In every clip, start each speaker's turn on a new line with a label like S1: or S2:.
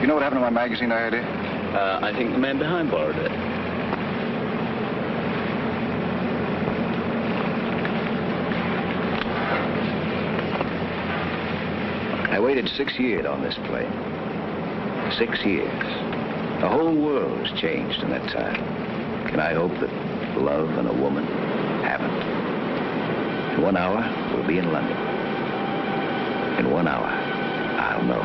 S1: You know what happened to my magazine I had here?
S2: I think the man behind borrowed it.
S1: I waited 6 years on this plane. 6 years. The whole world has changed in that time. Can I hope that love and a woman haven't? In 1 hour, we'll be in London. In 1 hour, I'll know.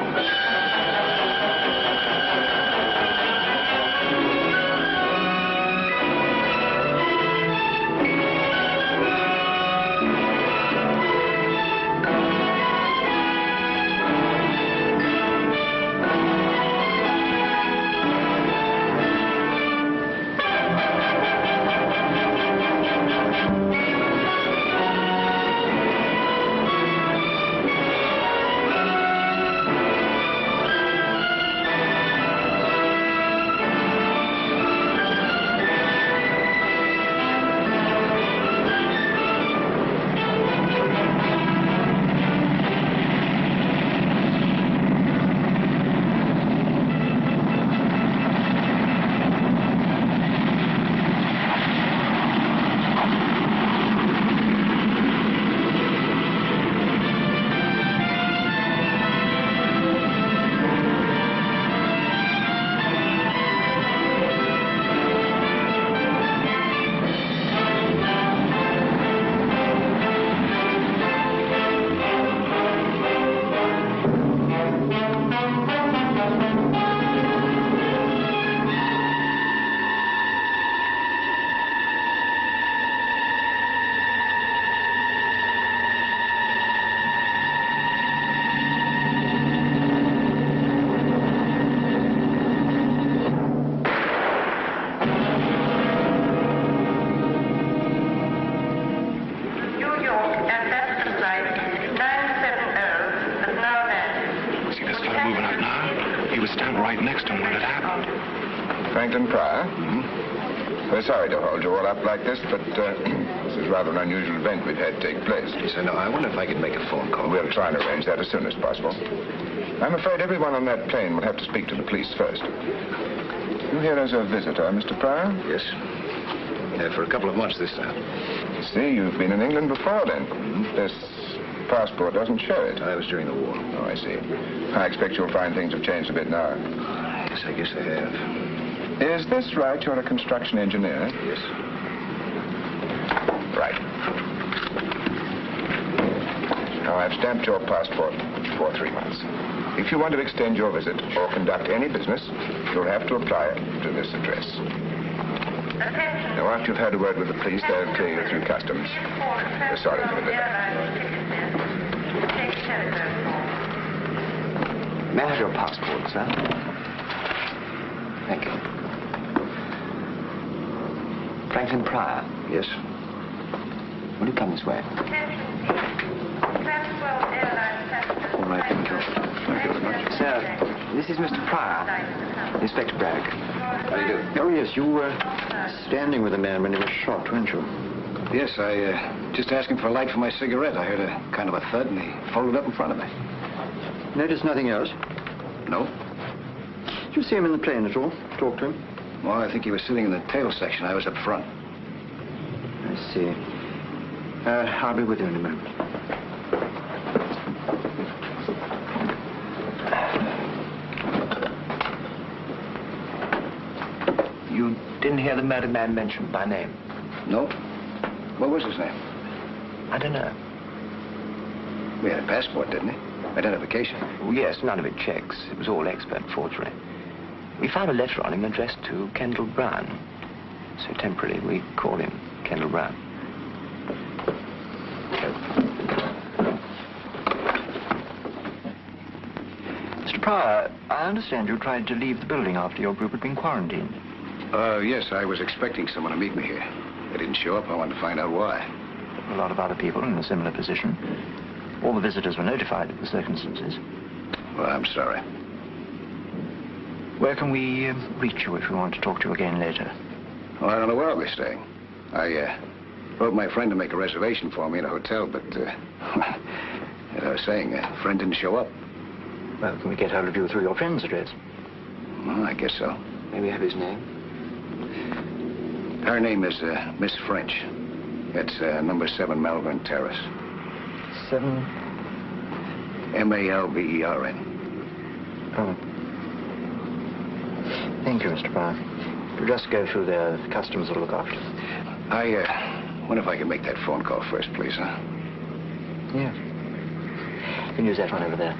S3: Sorry to hold you all up like this, but this is rather an unusual event we've had take place.
S1: Yes, I know. I wonder if I could make a phone call.
S3: We'll try and arrange that as soon as possible. I'm afraid everyone on that plane will have to speak to the police first. You here as a visitor, Mr. Pryor?
S1: Yes. Yeah, for a couple of months this time.
S3: See, you've been in England before then. This passport doesn't show it.
S1: I was during the war.
S3: Oh, I see. I expect you'll find things have changed a bit now.
S1: Yes, I guess they have.
S3: Is this right? You're a construction engineer?
S1: Yes.
S3: Right. Now, I've stamped your passport for 3 months. If you want to extend your visit or conduct any business, you'll have to apply to this address. Now, after you've had a word with the police, they'll clear you through customs. We're sorry for the delay.
S1: May I have your passport, sir? Thank you. Franklin Pryor? Yes. Will you come this way? All right, thank you. Thank you very much. Sir, this is Mr. Pryor, Inspector Braddock. How do you do?
S4: Oh, yes, you were standing with a man when he was shot, weren't you?
S1: Yes, I just asked him for a light for my cigarette. I heard a kind of a thud, and he folded up in front of me.
S4: Notice nothing else?
S1: No.
S4: Did you see him in the plane at all? Talk to him?
S1: Well, I think he was sitting in the tail section. I was up front.
S4: I see. I'll be with you in a moment.
S1: You didn't hear the murdered man mentioned by name? No. What was his name?
S4: I don't know.
S1: We had a passport, didn't he? Identification.
S4: Oh, yes, none of it checks. It was all expert forgery. We found a letter on him addressed to Kendal Brown. So temporarily, we call him Kendal Brown. Mr. Pryor, I understand you tried to leave the building after your group had been quarantined.
S1: Yes, I was expecting someone to meet me here. They didn't show up. I wanted to find out why.
S4: A lot of other people in a similar position. All the visitors were notified of the circumstances.
S1: Well, I'm sorry.
S4: Where can we reach you if we want to talk to you again later?
S1: Well, I don't know where I'll be staying. I wrote my friend to make a reservation for me in a hotel, but as I was saying, a friend didn't show up.
S4: Well, can we get hold of you through your friend's address?
S1: Well, I guess so.
S4: Maybe have his name?
S1: Her name is Miss French. It's number 7 Malvern Terrace.
S4: 7?
S1: Malvern.
S4: Oh. Thank you, Mr. Brown. We'll just go through there. The customs will look after it.
S1: I wonder if I can make that phone call first, please, huh?
S4: Yes. You can use that one over there.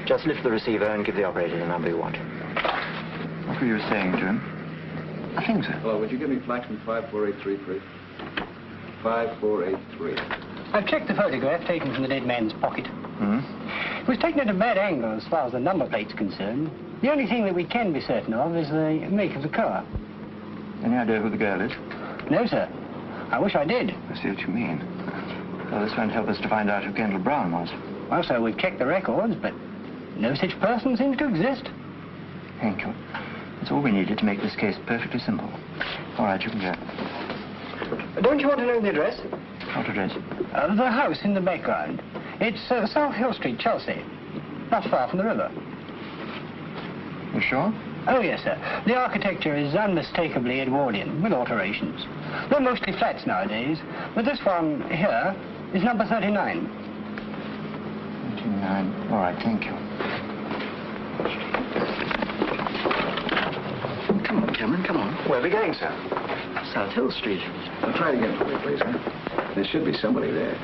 S4: Just lift the receiver and give the operator the number you want. What were you saying, Jim? Nothing, sir.
S1: Hello, would you give me Flaxman 54833, please? 5483.
S5: I've checked the photograph taken from the dead man's pocket.
S4: Hmm?
S5: It was taken at a bad angle as far as the number plate's concerned. The only thing that we can be certain of is the make of the car.
S4: Any idea who the girl is?
S5: No, sir. I wish I did.
S4: I see what you mean. Well, this won't help us to find out who Kendal Brown was.
S5: Well, sir, we've checked the records, but no such person seems to exist.
S4: Thank you. That's all we needed to make this case perfectly simple. All right, you can go.
S5: Don't you want to know the address?
S4: What address?
S5: The house in the background. It's South Hill Street, Chelsea. Not far from the river.
S4: You sure?
S5: Oh, yes, sir. The architecture is unmistakably Edwardian, with alterations. They're mostly flats nowadays, but this one here is number 39.
S4: 39. All right, thank you. Come on, Cameron, come on.
S1: Where are we going, sir?
S4: South Hill Street.
S1: Well, try it again for me, please, huh? There should be somebody there.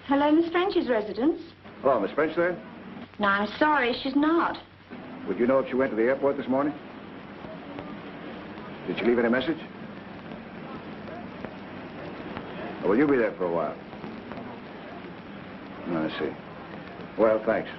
S6: Hello, Miss French's residence.
S1: Hello, Miss French there?
S6: No, I'm sorry, she's not.
S1: Would you know if she went to the airport this morning? Did she leave any message? Or will you be there for a while? I see. Well, thanks.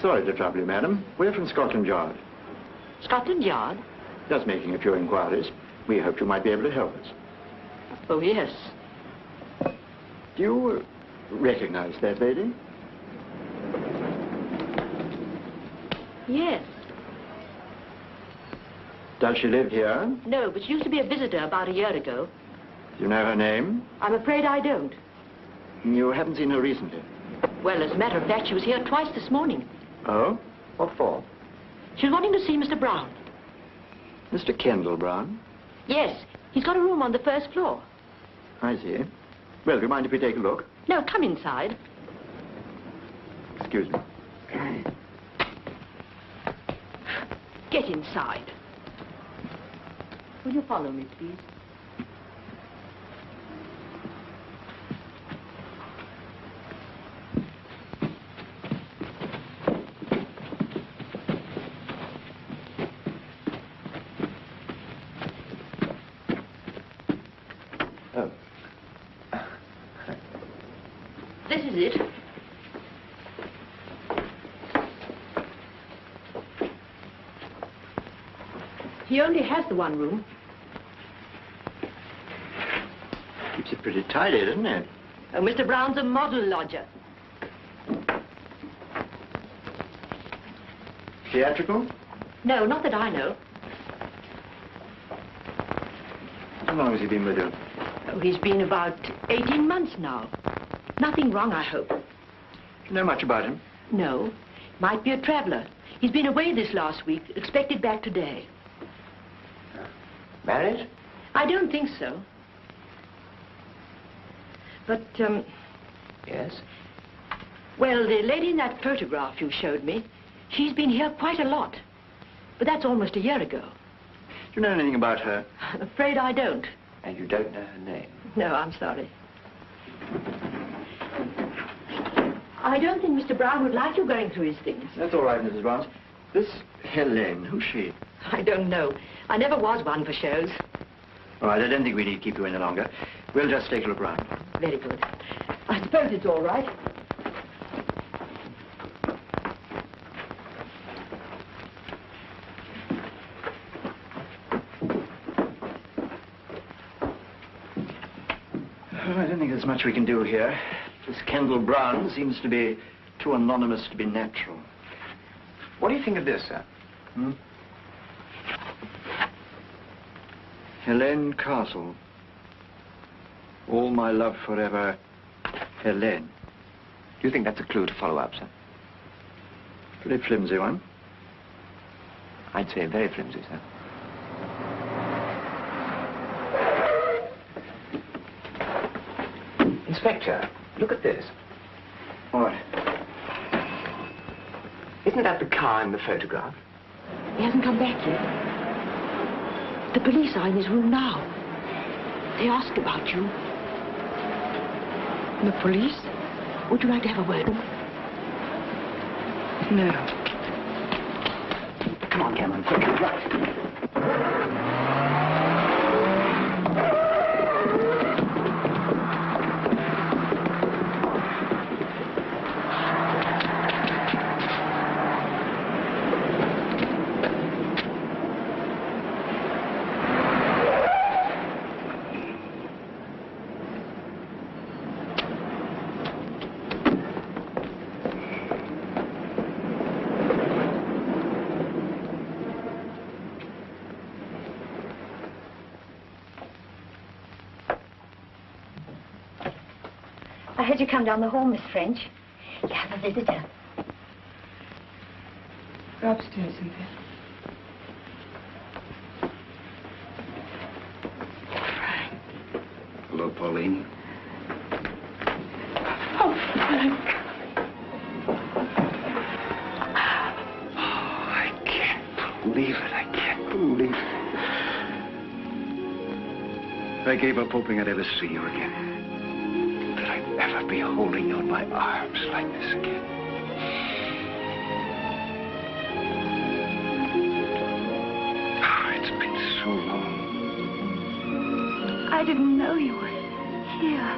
S7: Sorry to trouble you, madam. We're from Scotland Yard.
S6: Scotland Yard?
S7: Just making a few inquiries. We hoped you might be able to help us.
S6: Oh, yes.
S7: Do you recognize that lady?
S6: Yes.
S7: Does she live here?
S6: No, but she used to be a visitor about a year ago.
S7: Do you know her name?
S6: I'm afraid I don't.
S7: You haven't seen her recently?
S6: Well, as a matter of fact, she was here twice this morning.
S7: Oh? What for?
S6: She was wanting to see Mr. Brown.
S7: Mr. Kendal Brown?
S6: Yes, he's got a room on the first floor.
S7: I see. Well, do you mind if we take a look?
S6: No, come inside.
S7: Excuse me.
S6: Get inside. Will you follow me, please? This is it. He only has the one room.
S7: Keeps it pretty tidy, doesn't it?
S6: Oh, Mr. Brown's a model lodger.
S7: Theatrical?
S6: No, not that I know.
S7: How long has he been with you?
S6: Oh, he's been about 18 months now. Nothing wrong, I hope.
S7: Do you know much about him?
S6: No. Might be a traveler. He's been away this last week, expected back today.
S4: Married?
S6: I don't think so. But,
S4: Yes.
S6: well, the lady in that photograph you showed me, she's been here quite a lot. But that's almost a year ago.
S7: Do you know anything about her?
S6: I'm afraid I don't.
S4: And you don't know her name?
S6: No, I'm sorry. I don't think Mr. Brown would like you going through his things.
S4: That's all right, Mrs. Barnes. This Helene, who's she?
S6: I don't know. I never was one for shows.
S4: All right, I don't think we need to keep you any longer. We'll just take a look around.
S6: Very good. I suppose it's all right.
S4: Well, I don't think there's much we can do here. This Kendal Brown seems to be too anonymous to be natural.
S1: What do you think of this, sir?
S4: Helene Castle. All my love forever, Helene.
S1: Do you think that's a clue to follow up, sir?
S4: Pretty flimsy one.
S1: I'd say very flimsy, sir. Inspector, look at this.
S4: What?
S1: Isn't that the car in the photograph?
S6: He hasn't come back yet. The police are in his room now. They ask about you. The police? Would you like to have a word with them?
S4: No.
S1: Come on, Cameron, quick, right.
S8: I heard you come down the hall, Miss French. You have a visitor.
S6: Go upstairs, Cynthia.
S1: Hello, Pauline.
S6: Oh, Frank.
S1: Oh, I can't believe it. I can't believe it. I gave up hoping I'd ever see you again. That I'd ever be holding you in my arms like this again. Oh, it's been so long.
S8: I didn't know you were here.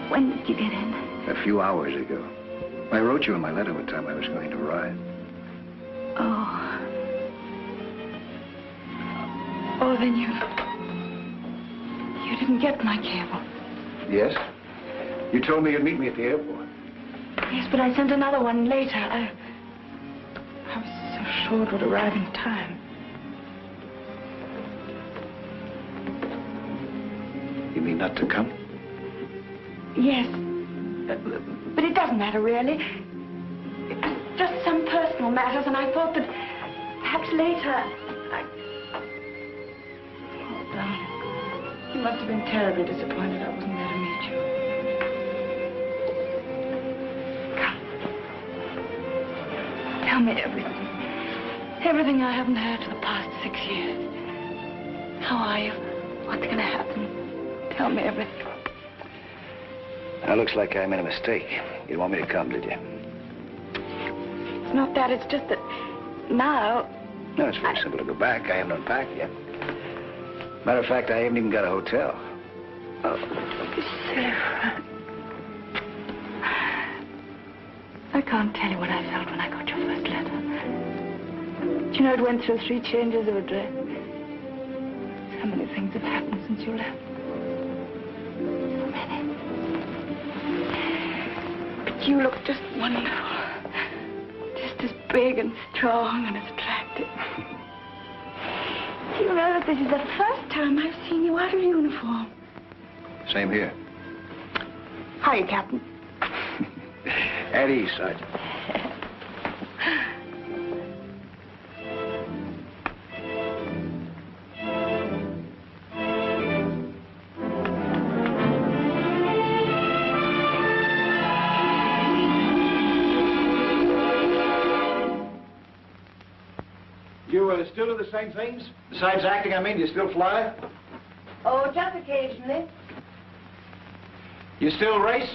S8: When did you get in?
S1: A few hours ago. I wrote you in my letter what time I was going to arrive.
S8: Oh. Oh, then you didn't get my cable.
S1: Yes? You told me you'd meet me at the airport.
S8: Yes, but I sent another one later. I was so sure it would arrive in time.
S1: You mean not to come?
S8: Yes. But it doesn't matter, really. It was just some personal matters, and I thought that perhaps later Oh, darling. You must have been terribly disappointed I wasn't there to meet you. Come. Tell me everything. Everything I haven't heard for the past 6 years. How are you? What's going to happen? Tell me everything.
S1: Now, looks like I made a mistake. You didn't want me to come, did you?
S8: It's not that. It's just that now...
S1: No, it's very simple to go back. I haven't unpacked yet. Matter of fact, I haven't even got a hotel.
S8: Oh, you silly Frank. I can't tell you what I felt when I got your first letter. Do you know it went through 3 changes of address? So many things have happened since you left. So many. But you look just wonderful. Just as big and strong and as attractive. Do you know that this is the first time I've seen you out of uniform?
S1: Same here.
S8: How are you, Captain?
S1: At ease, Sergeant.
S9: You still do the same things? Besides acting, I mean, do you still fly?
S8: Oh, just occasionally.
S9: You still race?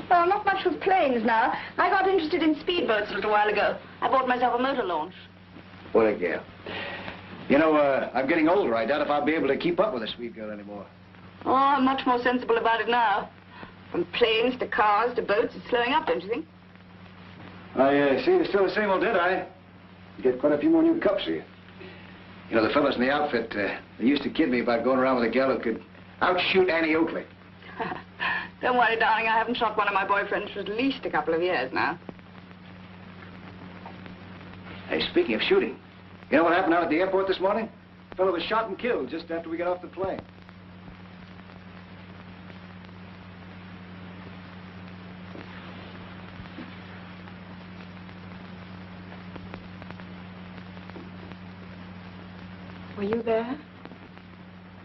S8: Oh, Well, not much with planes now. I got interested in speedboats a little while ago. I bought myself a motor launch.
S1: What a gal. You know, I'm getting older. I doubt if I'll be able to keep up with a sweet girl anymore.
S8: Oh, I'm much more sensible about it now. From planes to cars to boats, it's slowing up, don't you think?
S1: I see you're still the same old Deadeye. You get quite a few more new cups here. You know, the fellows in the outfit, they used to kid me about going around with a gal who could outshoot Annie Oakley.
S8: Don't worry, darling. I haven't shot one of my boyfriends for at least a couple of years now.
S1: Hey, speaking of shooting, you know what happened out at the airport this morning? A fellow was shot and killed just after we got off the plane.
S8: Were you there?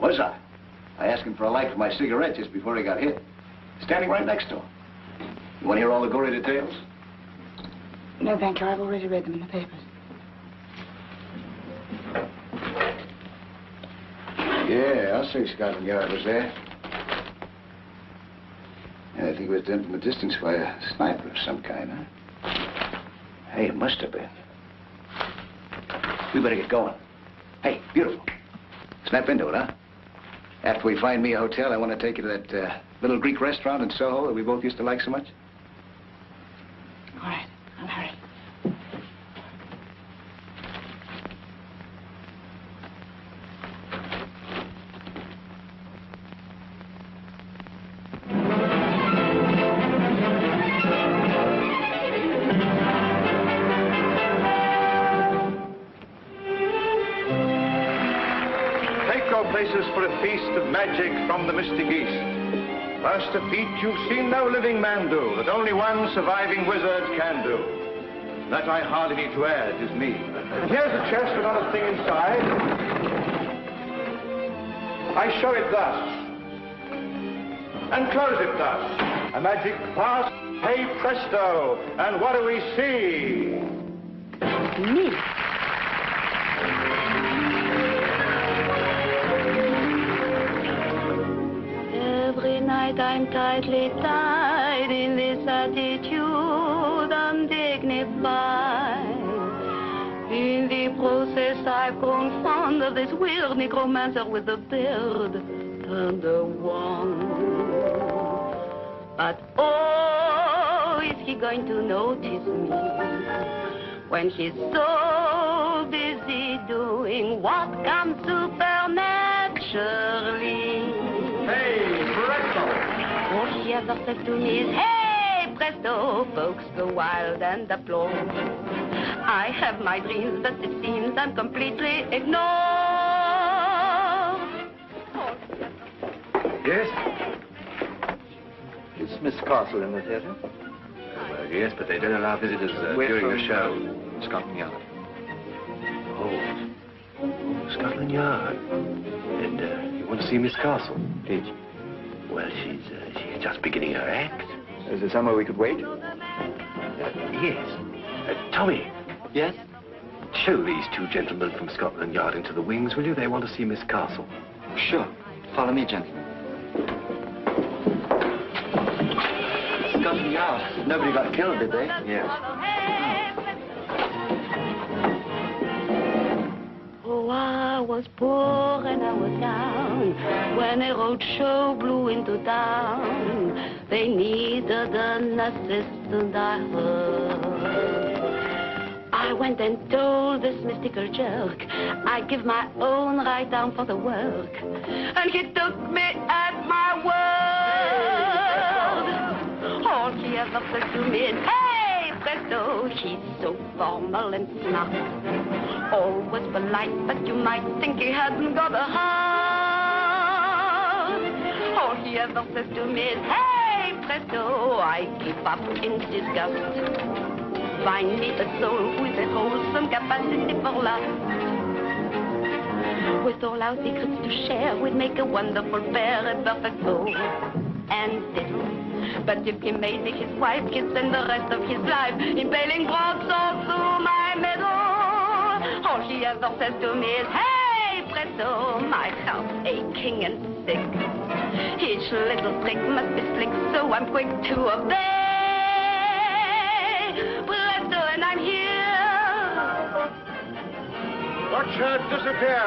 S1: Was I? I asked him for a light for my cigarette just before he got hit. Standing right next to him. You want to hear all the gory details?
S8: No, thank you. I've already read them in the papers.
S1: Yeah, I'll say Scotland Yard was there. And I think it was done from a distance by a sniper of some kind, huh? Hey, it must have been. We better get going. Hey, beautiful. Snap into it, huh? After we find me a hotel, I want to take you to that little Greek restaurant in Soho that we both used to like so much.
S8: All right, I'll hurry.
S10: Places for a feast of magic from the mystic East. First a feat you've seen no living man do, that only one surviving wizard can do. That I hardly need to add is me. Here's a chest with another thing inside. I show it thus, and close it thus. A magic pass, hey presto, and what do we see?
S8: Me?
S11: Every night I'm tightly tied in this attitude, undignified. In the process I've grown fond of this weird necromancer with a beard turned a wand. But oh, is he going to notice me when he's so busy doing what comes supernaturally?
S10: Hey, presto!
S11: All she ever says to me is, hey, presto! Folks go wild and applaud. I have my dreams, but it seems I'm completely ignored.
S10: Yes?
S7: Is Miss Castle in the theatre?
S10: Well, yes, but they don't allow visitors during the show.
S7: Scotland Yard.
S12: Oh, Scotland Yard. And you want to see Miss Castle?
S7: Did you?
S12: Well, she's just beginning her act.
S7: Is there somewhere we could wait?
S12: Yes. Tommy.
S7: Yes?
S12: Show these two gentlemen from Scotland Yard into the wings, will you? They want to see Miss Castle.
S7: Sure. Follow me, gentlemen. Scotland Yard. Nobody got killed, did they?
S12: Yes.
S11: Oh, I was poor and I was down when a road show blew into town. They needed an assistant, I heard. I went and told this mystical jerk I'd give my own right arm for the work. And he took me at my word. All he ever said to me is, hey, presto, he's so formal and smart. Always polite, but you might think he hadn't got a heart. All he ever says to me is, hey, presto, I give up in disgust. Find me a soul with a wholesome capacity for love. With all our secrets to share, we'd make a wonderful pair, a perfect soul and fiddle. But if he made me his wife, he'd spend the rest of his life impaling broadswords through my middle. All she ever says to me is, hey, presto, my heart's aching and sick. Each little trick must be slick, so I'm quick to obey. presto, and I'm here.
S10: Watch her disappear.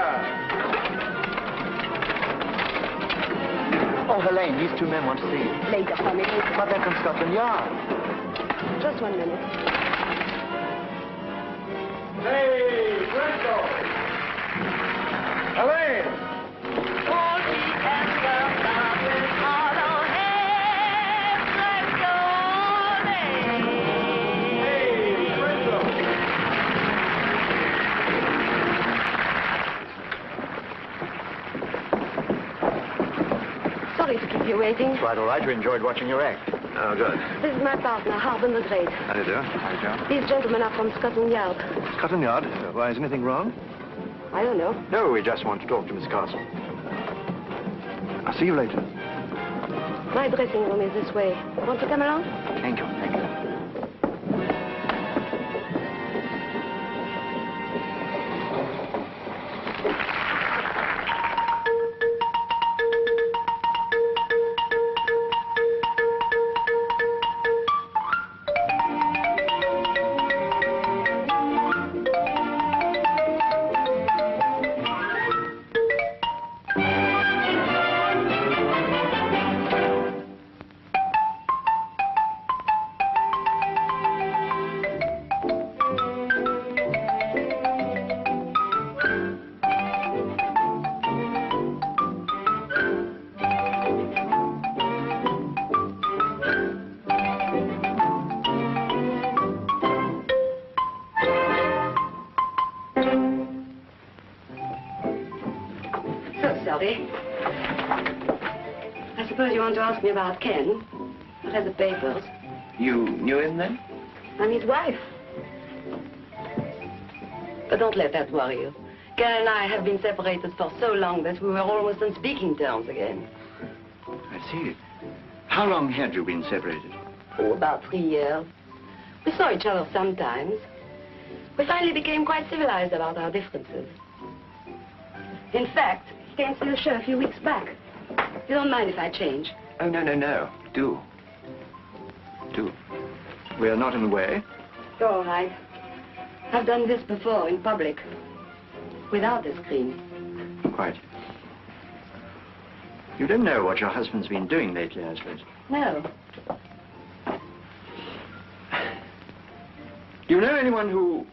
S4: Oh, Helene, these two men want to see you.
S6: Later, honey.
S4: But they're from Scotland Yard.
S6: Just 1 minute.
S10: Hey, presto! Helene!
S6: Sorry to keep you waiting.
S4: Quite all right. You enjoyed watching your act.
S12: Oh, good.
S6: This is my partner, Harbin the Great.
S12: How do you do? How do you do?
S6: These gentlemen are from Scotland Yard.
S12: Scotland Yard? Why, is anything wrong?
S6: I don't know.
S4: No, we just want to talk to Miss Castle.
S12: I'll see you later.
S6: My dressing room is this way. Want to come along?
S4: Thank you. Thank you.
S6: I suppose you want to ask me about Ken. I've read the papers.
S1: You knew him then?
S6: I'm his wife. But don't let that worry you. Ken and I have been separated for so long that we were almost on speaking terms again.
S1: I see. How long had you been separated?
S6: Oh, about 3 years. We saw each other sometimes. We finally became quite civilized about our differences. In fact, he came to see the show a few weeks back. You don't mind if I change?
S1: Oh, no. Do.
S4: We are not in the way.
S6: You're all right. I've done this before in public. Without a screen.
S4: Quite. You don't know what your husband's been doing lately, I suppose.
S6: No.
S4: Do you know anyone who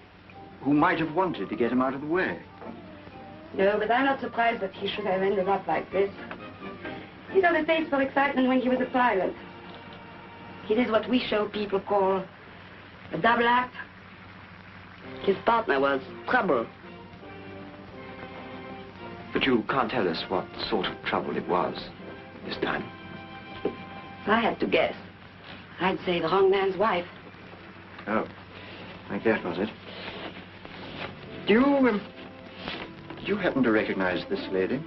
S4: might have wanted to get him out of the way?
S6: No, but I'm not surprised that he should have ended up like this. He's on a taste for excitement when he was a pilot. He did what we show people call a double act. His partner was trouble.
S1: But you can't tell us what sort of trouble it was this time.
S6: I had to guess. I'd say the wrong man's wife.
S4: Oh, like that was it. Do you happen to recognize this lady?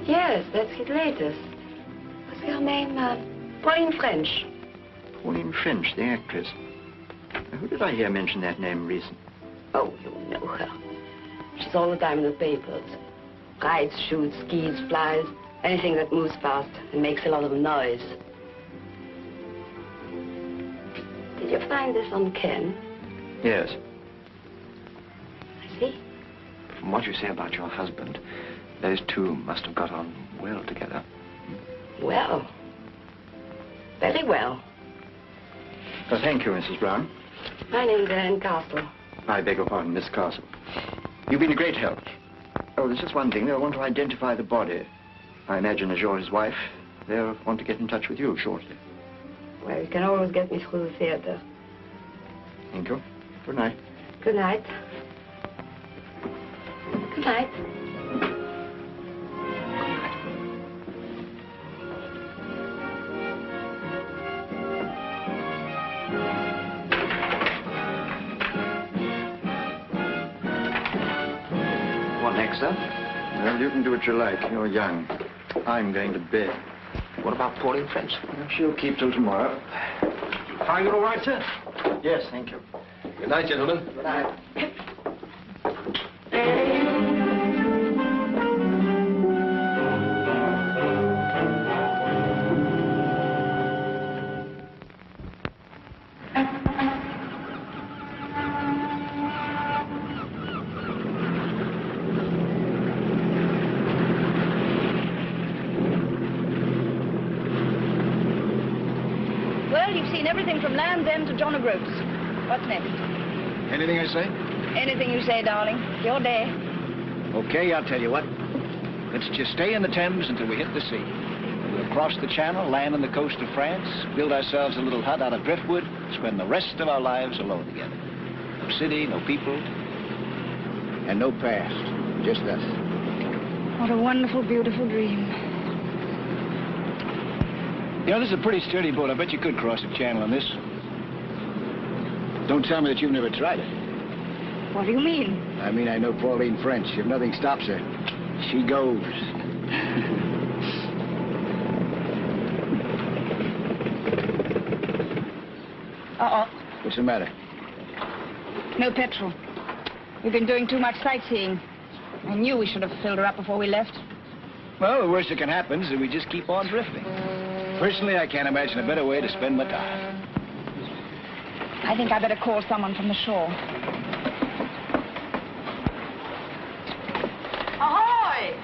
S6: Yes, that's his latest. What's her name? Pauline French.
S4: Pauline French, the actress. Who did I hear mention that name recently?
S6: Oh, you know her. She's all the time in the papers. Rides, shoots, skis, flies, anything that moves fast and makes a lot of noise. Did you find this on Ken?
S4: Yes.
S6: I see.
S1: From what you say about your husband, those two must have got on well together.
S6: Well. Very well.
S4: Well, thank you, Mrs. Brown.
S6: My name's Helene Castle.
S4: I beg your pardon, Miss Castle. You've been a great help. Oh, there's just one thing. They'll want to identify the body. I imagine as you're his wife, they'll want to get in touch with you shortly.
S6: Well, you can always get me through the theater.
S4: Thank you. Good night.
S6: Good night. Good night.
S1: What next, sir?
S4: Well, you can do what you like. You're young. I'm going to bed.
S1: What about Pauline French?
S4: Well, she'll keep till tomorrow.
S12: Find it all right, sir?
S4: Yes, thank you.
S12: Good night, gentlemen.
S6: Good night.
S8: seen everything from Land's End to John O'Groats. What's next?
S1: Anything I say?
S8: Anything you say, darling. It's your day.
S1: Okay, I'll tell you what. Let's just stay in the Thames until we hit the sea. We'll cross the channel, land on the coast of France, build ourselves a little hut out of driftwood, spend the rest of our lives alone together. No city, no people, and no past. Just us.
S8: What a wonderful, beautiful dream.
S1: You know, this is a pretty sturdy boat. I bet you could cross the channel on this. Don't tell me that you've never tried it.
S8: What do you mean?
S1: I mean, I know Pauline French. If nothing stops her, she goes.
S8: Uh-oh.
S1: What's the matter?
S8: No petrol. We've been doing too much sightseeing. I knew we should have filled her up before we left.
S1: Well, the worst that can happen is that we just keep on drifting. Personally, I can't imagine a better way to spend my time.
S8: I think I better call someone from the shore. Ahoy!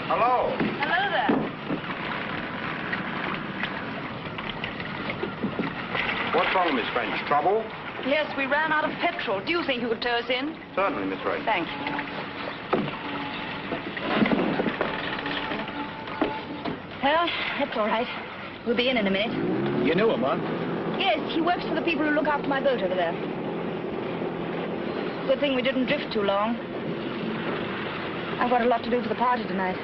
S10: Hello.
S8: Hello there.
S10: What's wrong, Miss French? Trouble?
S8: Yes, we ran out of petrol. Do you think you could tow us in?
S10: Certainly, Miss French.
S8: Thank you. Well, that's all right. We'll be in a minute.
S1: You knew him, huh?
S8: Yes, he works for the people who look after my boat over there. Good thing we didn't drift too long. I've got a lot to do for the party tonight.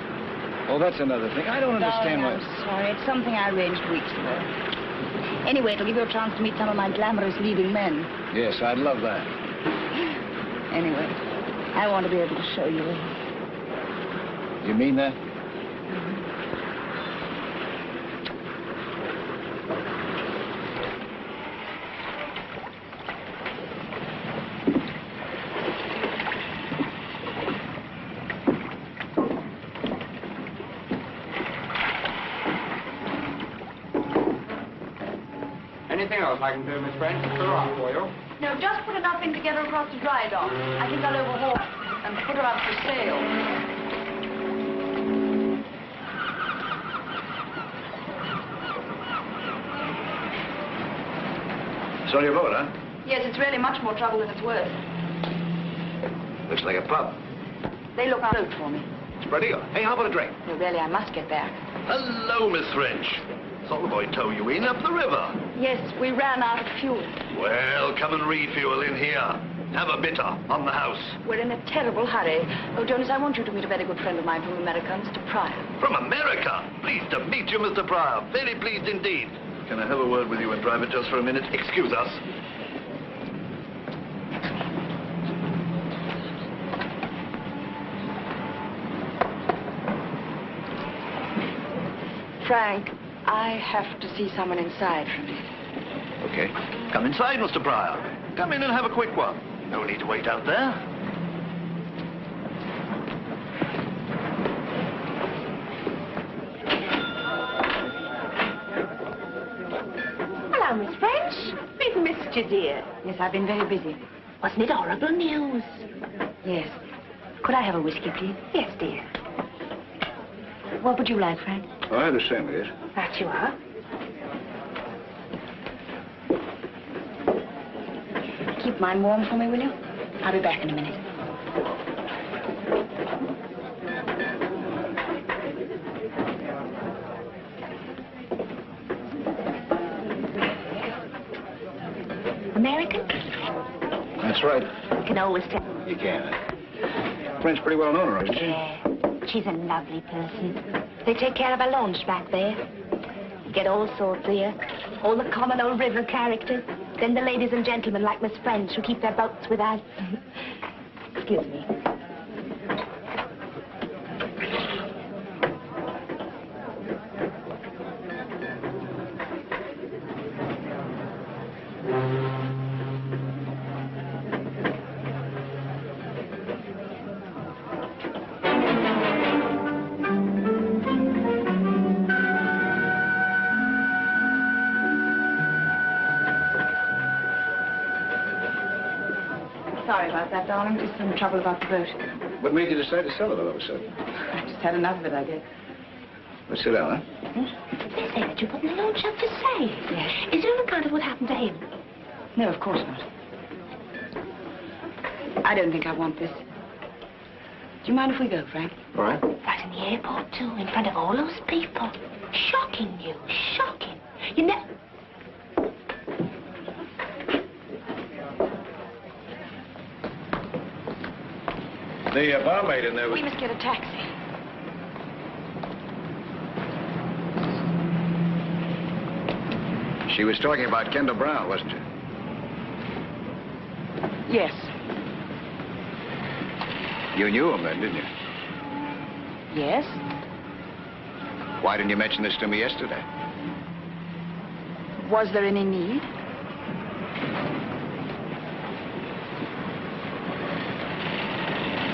S1: Oh, that's another thing. I don't understand
S8: Darling, I'm sorry. It's something I arranged weeks ago. Anyway, it'll give you a chance to meet some of my glamorous leading men.
S1: Yes, I'd love that.
S8: Anyway, I want to be able to show you.
S1: You mean that?
S10: Anything else I can do, Miss French? Put her up for you.
S8: No, just put enough in to get her across the dry dock. I think I'll overhaul and put her up for sail.
S1: So your boat, huh?
S8: Yes, it's really much more trouble than it's worth.
S1: Looks like a pub.
S8: They look out for me.
S1: Spread eagle. Hey, how about a drink?
S8: No, really, I must get back.
S13: Hello, Miss French. Saw the boy tow you in up the river.
S8: Yes, we ran out of fuel.
S13: Well, come and refuel in here. Have a bitter on the house.
S8: We're in a terrible hurry. Oh, Jonas, I want you to meet a very good friend of mine from America, Mr. Pryor.
S13: From America. Pleased to meet you, Mr. Pryor. Very pleased indeed. Can I have a word with you in private just for a minute? Excuse us.
S8: Frank, I have to see someone inside for a minute.
S13: Okay. Come inside, Mr. Pryor. Come in and have a quick one. No need to wait out there.
S11: Hello, Miss French. We've missed you, dear.
S8: Yes, I've been very busy.
S11: Wasn't it horrible news?
S8: Yes. Could I have a whiskey, please?
S11: Yes, dear.
S8: What would you like, Frank?
S1: Oh, I understand, yes.
S11: That you are.
S8: Keep mine warm for me, will you? I'll be back in a minute.
S11: American?
S1: That's right.
S11: You can always tell.
S1: You can. French pretty well known, isn't she?
S11: Yeah. She's a lovely person. They take care of our launch back there. You get all sorts here. All the common old river characters. Then the ladies and gentlemen like Miss French who keep their boats with us. Excuse me.
S8: Sorry about that, darling. Just some trouble about the boat.
S3: What made you decide to sell it all of a sudden?
S8: I just had enough of it, I guess.
S3: Well, sit down, huh?
S11: They say that you put in the launch up for sale.
S8: Yes.
S11: Is it on account of what happened to him?
S8: No, of course not. I don't think I want this. Do you mind if we go, Frank?
S3: All right.
S11: Right in the airport, too, in front of all those people. Shocking news, shocking. You know...
S10: The barmaid in there was...
S8: We must get a taxi.
S1: She was talking about Kendal Brown, wasn't she?
S8: Yes.
S1: You knew him then, didn't you?
S8: Yes?
S1: Why didn't you mention this to me yesterday?
S8: Was there any need?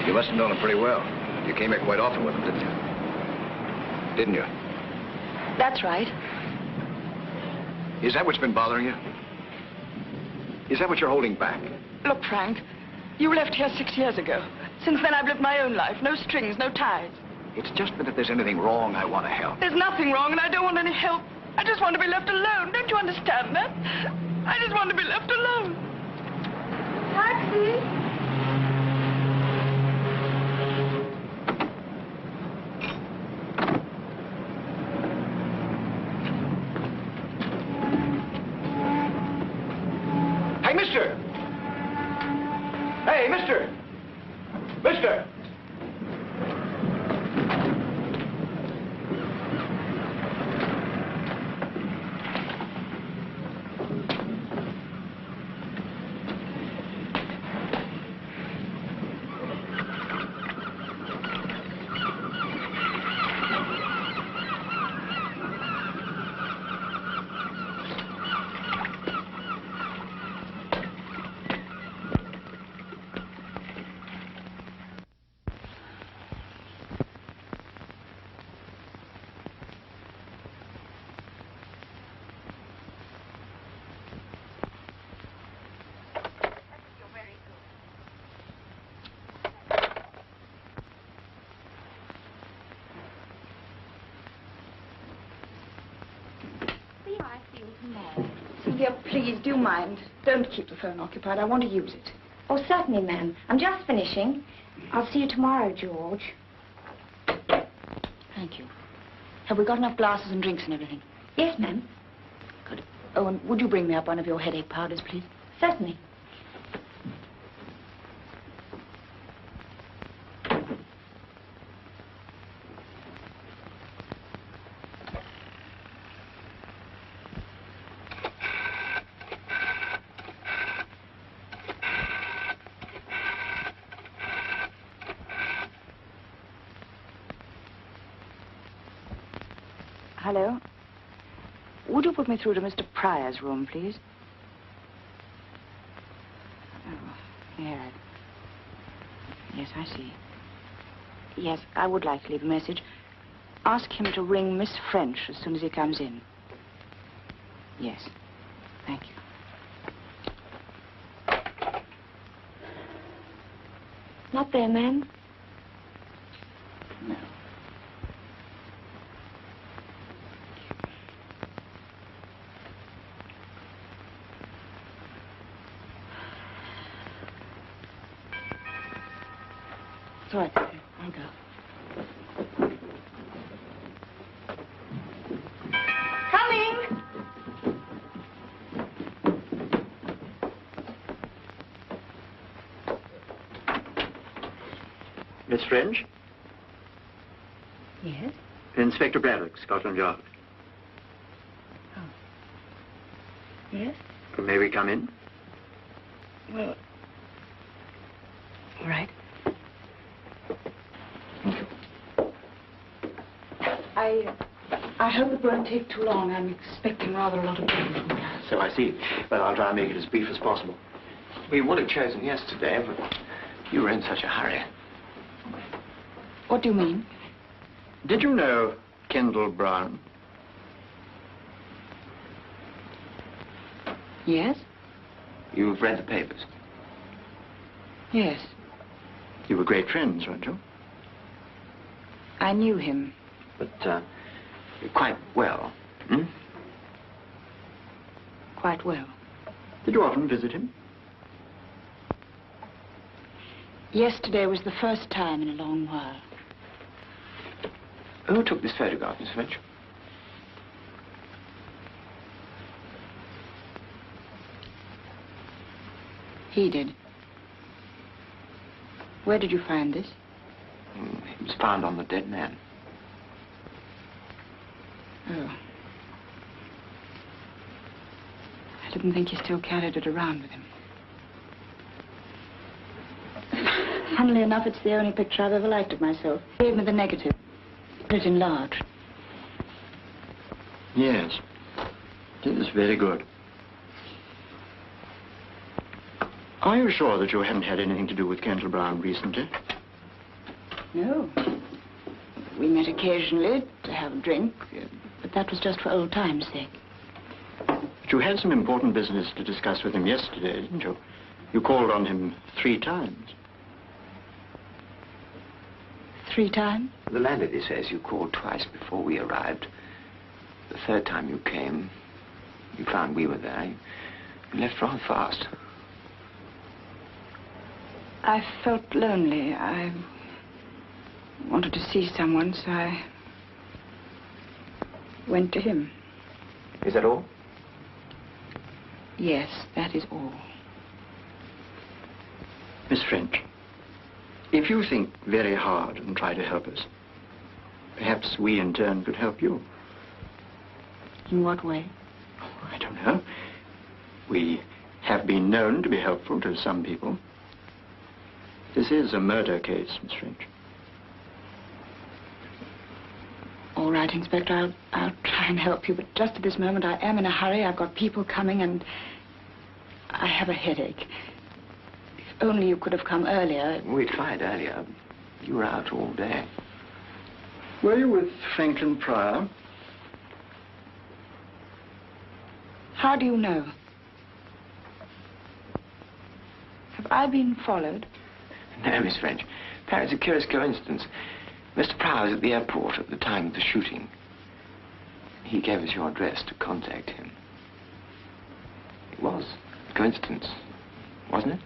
S1: You must have known him pretty well. You came here quite often with him, didn't you? Didn't you?
S8: That's right.
S1: Is that what's been bothering you? Is that what you're holding back?
S8: Look, Frank, you left here 6 years ago. Since then, I've lived my own life. No strings, no ties.
S1: It's just that if there's anything wrong, I want to help.
S8: There's nothing wrong, and I don't want any help. I just want to be left alone. Don't you understand that? I just want to be left alone. Taxi!
S3: Hey, mister! Hey, mister! Mister!
S8: Sylvia, please, do mind. Don't keep the phone occupied. I want to use it.
S14: Oh, certainly, ma'am. I'm just finishing. I'll see you tomorrow, George.
S8: Thank you. Have we got enough glasses and drinks and everything?
S14: Yes, ma'am.
S8: Good. Oh, and would you bring me up one of your headache powders, please?
S14: Certainly.
S8: Hello? Would you put me through to Mr. Pryor's room, please? Oh, yeah. Yes, I see. Yes, I would like to leave a message. Ask him to ring Miss French as soon as he comes in. Yes. Thank you.
S14: Not there, ma'am.
S8: No. It's all right, Sophie. I'll go.
S14: Coming!
S7: Miss French?
S14: Yes?
S7: Inspector Braddock, Scotland Yard.
S14: Oh. Yes?
S7: May we come in?
S14: Well, all right.
S8: I hope it won't take too long. I'm expecting rather a lot of people from here.
S7: So I see. Well, I'll try and make it as brief as possible.
S12: We would have chosen yesterday, but you were in such a hurry.
S8: What do you mean?
S7: Did you know Kendal Brown?
S8: Yes?
S12: You've read the papers.
S8: Yes.
S7: You were great friends, weren't you?
S8: I knew him.
S7: But, quite well, hmm?
S8: Quite well.
S7: Did you often visit him?
S8: Yesterday was the first time in a long while.
S7: Who took this photograph, Miss French?
S8: He did. Where did you find this?
S7: It was found on the dead man.
S8: Oh. I didn't think he still carried it around with him. Funnily enough, it's the only picture I've ever liked of myself. He gave me the negative. Put it enlarged.
S7: Yes. It is very good. Are you sure that you haven't had anything to do with Kendal Brown recently?
S8: No. We met occasionally to have a drink, but that was just for old times' sake.
S7: But you had some important business to discuss with him yesterday, didn't you? You called on him 3 times.
S8: 3 times?
S15: The landlady says you called twice before we arrived. The 3rd time you came, you found we were there. You left rather fast.
S8: I felt lonely. I wanted to see someone, so I went to him.
S15: Is that all?
S8: Yes, that is all.
S7: Miss French, if you think very hard and try to help us, perhaps we in turn could help you.
S8: In what way?
S7: Oh, I don't know. We have been known to be helpful to some people. This is a murder case, Miss French.
S8: All right, Inspector, I'll try and help you, but just at this moment I am in a hurry. I've got people coming and I have a headache. If only you could have come earlier.
S15: We tried earlier. You were out all day.
S7: Were you with Franklin Pryor?
S8: How do you know? Have I been followed?
S15: No, Miss French. Perhaps a curious coincidence. Mr. Pryor was at the airport at the time of the shooting. He gave us your address to contact him. It was a coincidence, wasn't it?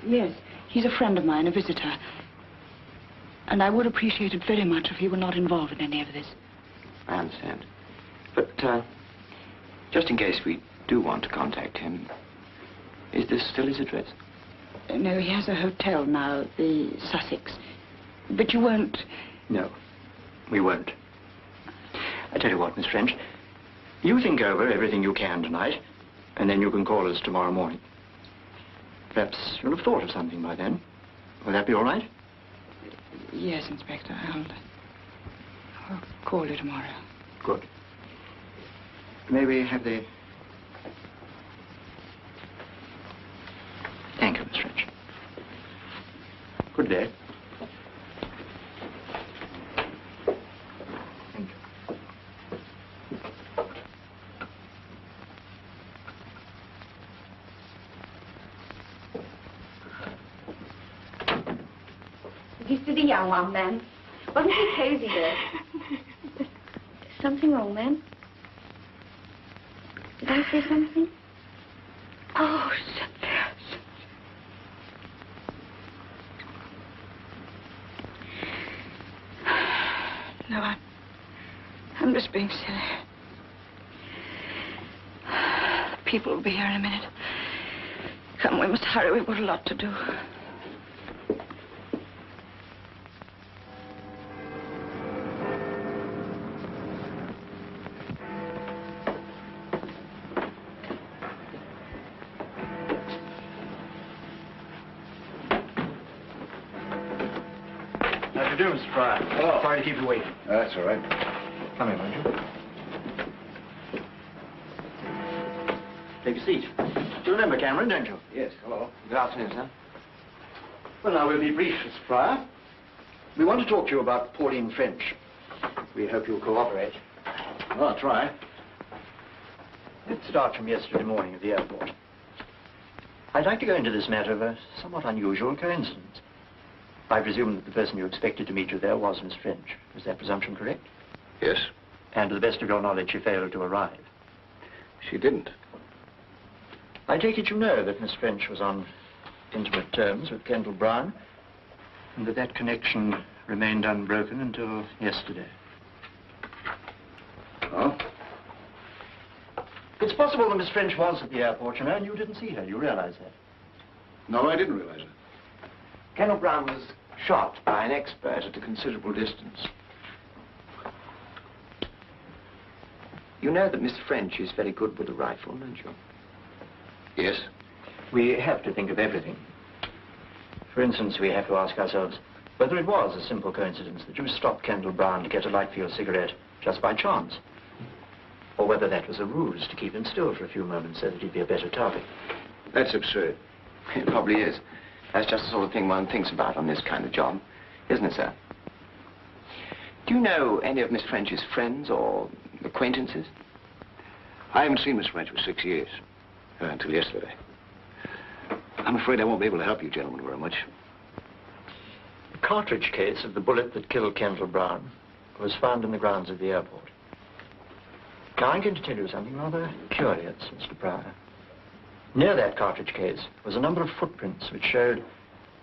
S8: Yes. He's a friend of mine, a visitor. And I would appreciate it very much if he were not involved in any of this.
S15: I understand. But, just in case we do want to contact him, is this still his address?
S8: No, he has a hotel now, the Sussex. But you won't...
S7: No, we won't. I tell you what, Miss French, you think over everything you can tonight, and then you can call us tomorrow morning. Perhaps you'll have thought of something by then. Will that be all right?
S8: Yes, Inspector. I'll call you tomorrow.
S7: Good. May we have the... Thank you, Miss French. Good day. Thank you.
S14: Did you see the young one, ma'am? Wasn't he crazy there? Something wrong, ma'am? Did I say something? Oh,
S8: no, I'm just being silly. The people will be here in a minute. Come, we must hurry. We've got a lot to do.
S10: How do you do, Mr. Pryor?
S3: Oh.
S10: Sorry to keep you waiting.
S3: That's all right.
S10: Come in, won't you? Take a seat.
S7: You remember Cameron, don't you?
S3: Yes, hello.
S15: Good afternoon, sir.
S10: Well, now, we'll be brief, Mr. Pryor.
S7: We want to talk to you about Pauline French. We hope you'll cooperate.
S10: Well, I'll try.
S7: Let's start from yesterday morning at the airport. I'd like to go into this matter of a somewhat unusual coincidence. I presume that the person you expected to meet you there was Miss French. Was that presumption correct?
S1: Yes.
S7: And to the best of your knowledge, she failed to arrive.
S1: She didn't.
S7: I take it you know that Miss French was on intimate terms with Kendal Brown, and that that connection remained unbroken until yesterday.
S1: Oh?
S7: It's possible that Miss French was at the airport, you know, and you didn't see her. You realize that?
S1: No, I didn't realize it.
S15: Kendal Brown was shot by an expert at a considerable distance. You know that Miss French is very good with a rifle, don't you?
S1: Yes.
S7: We have to think of everything. For instance, we have to ask ourselves whether it was a simple coincidence that you stopped Kendal Brown to get a light for your cigarette just by chance, or whether that was a ruse to keep him still for a few moments so that he'd be a better target.
S1: That's absurd.
S15: It probably is. That's just the sort of thing one thinks about on this kind of job, isn't it, sir? Do you know any of Miss French's friends or acquaintances?
S1: I haven't seen Miss French for 6 years, until yesterday. I'm afraid I won't be able to help you gentlemen very much.
S7: The cartridge case of the bullet that killed Kendal Brown was found in the grounds of the airport. Now, I'm going to tell you something rather curious, Mr. Pryor. Near that cartridge case was a number of footprints which showed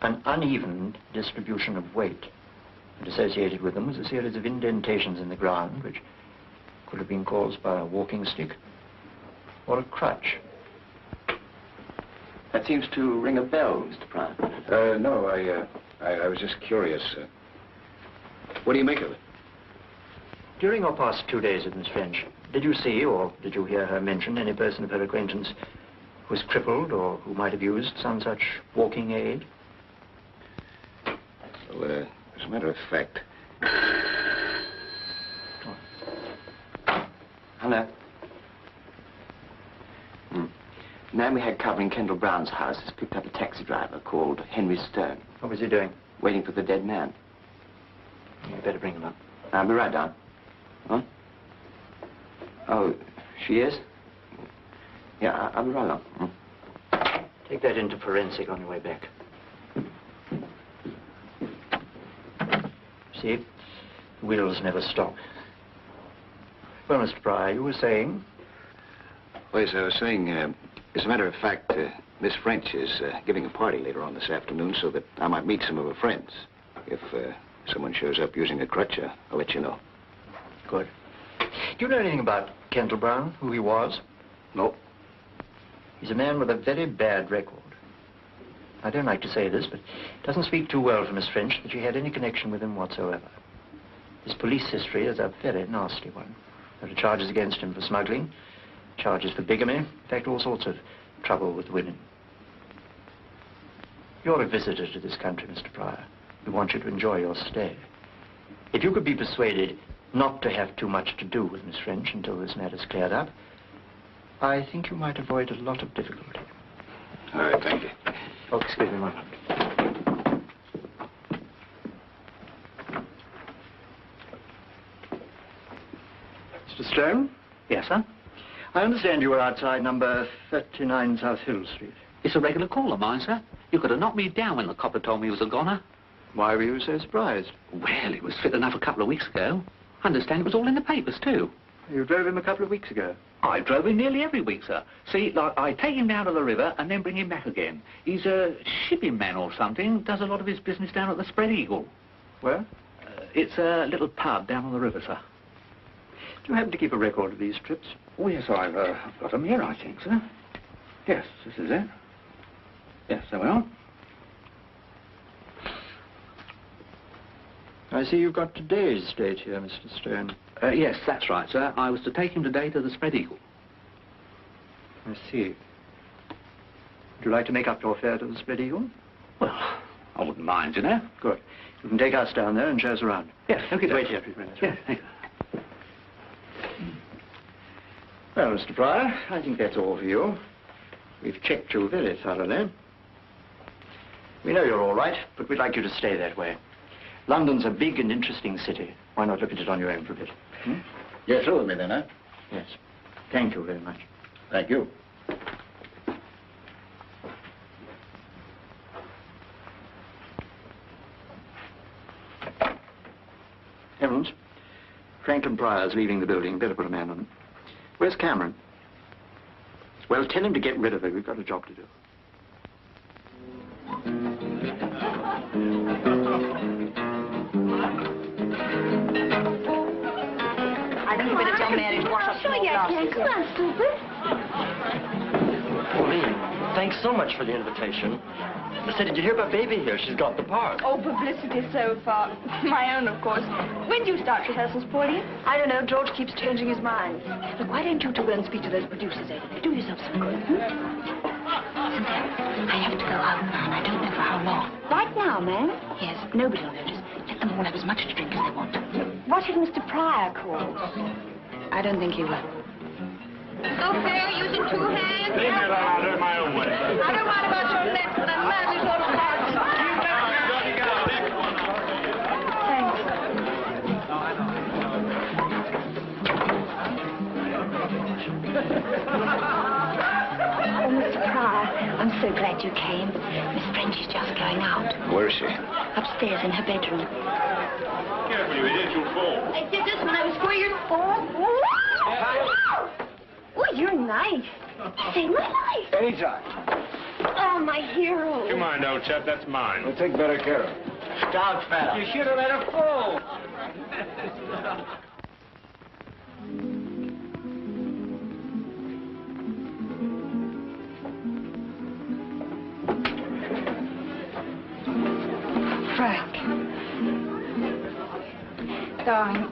S7: an uneven distribution of weight. And associated with them was a series of indentations in the ground which could have been caused by a walking stick or a crutch.
S15: That seems to ring a bell, Mr. Pryor.
S1: No, I was just curious. What do you make of it?
S7: During your past 2 days with Miss French, did you see or did you hear her mention any person of her acquaintance who was crippled or who might have used some such walking aid?
S1: Well, as a matter of fact...
S15: Hello. The man we had covering Kendal Brown's house has picked up a taxi driver called Henry Stone.
S7: What was he doing?
S15: Waiting for the dead man.
S7: You better bring him up.
S15: I'll be right down. Huh? Oh, she is? Yeah, I'll be right along.
S7: Take that into forensic on your way back. See, the wheels never stop. Well, Mr. Pryor, you were saying?
S1: Well, yes, I was saying, as a matter of fact, Miss French is giving a party later on this afternoon so that I might meet some of her friends. If someone shows up using a crutch, I'll let you know.
S7: Good. Do you know anything about Kendal Brown, who he was?
S1: No.
S7: He's a man with a very bad record. I don't like to say this, but it doesn't speak too well for Miss French that she had any connection with him whatsoever. His police history is a very nasty one. There are charges against him for smuggling, charges for bigamy, in fact, all sorts of trouble with women. You're a visitor to this country, Mr. Pryor. We want you to enjoy your stay. If you could be persuaded not to have too much to do with Miss French until this matter's cleared up, I think you might avoid a lot of difficulty.
S1: All right, thank you.
S7: Oh, excuse me, one moment. Mr. Stone?
S16: Yes, sir?
S7: I understand you were outside number 39 South Hill Street.
S16: It's a regular call of mine, sir. You could have knocked me down when the copper told me he was a goner.
S7: Why were you so surprised?
S16: Well, it was fit enough a couple of weeks ago. I understand it was all in the papers, too.
S7: You drove him a couple of weeks ago?
S16: I drove him nearly every week, sir. See, like, I take him down to the river and then bring him back again. He's a shipping man or something, does a lot of his business down at the Spread Eagle.
S7: Where?
S16: It's a little pub down on the river, sir.
S7: Do you happen to keep a record of these trips?
S16: Oh, yes, I've got them here, I think, sir. Yes, this is it. Yes, there we are.
S7: I see you've got today's date here, Mr. Stone.
S16: Yes, that's right, sir. I was to take him today to the Spread Eagle.
S7: I see. Would you like to make up your fare to the Spread Eagle?
S16: Well, I wouldn't mind, you know.
S7: Good. You can take us down there and show us around.
S16: Yes, okay.
S7: Wait here, please.
S16: Yes, thank you.
S7: Well, Mr. Pryor, I think that's all for you. We've checked you very thoroughly. We know you're all right, but we'd like you to stay that way. London's a big and interesting city. Why not look at it on your own for a bit?
S1: You're through with me then, huh?
S7: Yes. Thank you very much.
S1: Thank you.
S7: Franklin Pryor's leaving the building. Better put a man on him. Where's Cameron? Well, tell him to get rid of her. We've got a job to do.
S14: I think you better tell Mary to wash up some more glasses.
S8: Come on, stupid.
S4: Pauline, thanks so much for the invitation. I said, did you hear about Baby here? She's got the part.
S8: Oh, publicity so far. My own, of course. When do you start rehearsals, Pauline? I don't know. George keeps changing his mind. Look, why don't you two go and speak to those producers over there? Do yourself some good.
S14: I have to go out now, and I don't know for how long.
S8: Right now, ma'am?
S14: Yes, nobody will notice. Let them all have as much to drink as they want.
S8: What if Mr. Pryor calls?
S14: I don't think he will.
S8: So fair, using two hands?
S10: Leave me alone, I'll do it my own way.
S8: I don't mind about your left, but I'm madly sort of hard.
S14: Oh, Mr. Pryor, I'm so glad you came. Miss French is just going out.
S1: Where is she?
S14: Upstairs in her bedroom.
S10: Careful, you idiot, you'll fall.
S8: I did this when I was 4 years old. Oh, you're nice. Saved my life.
S9: Anytime.
S8: Oh, my hero.
S10: You mind, old chap, that's mine.
S9: We'll take better care of her.
S4: Dog fella.
S9: You should have let her fall.
S8: Frank. Darling,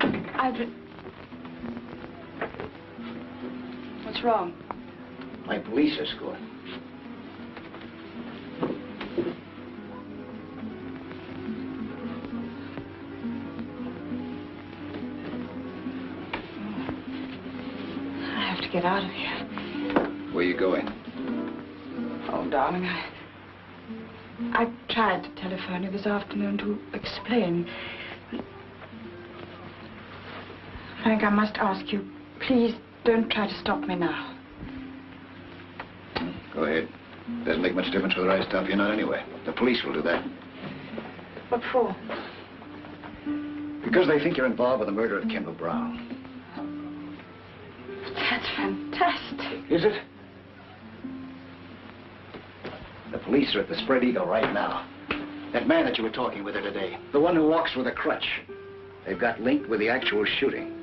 S8: What's wrong?
S1: My police escort.
S8: I have to get out of here.
S1: Where are you going?
S8: Oh, darling, I tried to telephone you this afternoon to explain. Frank, I must ask you, please don't try to stop me now.
S1: Go ahead. Doesn't make much difference whether I stop you or not anyway. The police will do that.
S8: What for?
S1: Because they think you're involved with the murder of Kendal Brown.
S8: That's fantastic.
S1: Is it? The police are at the Spread Eagle right now. That man that you were talking with her today, the one who walks with a crutch. They've got linked with the actual shooting.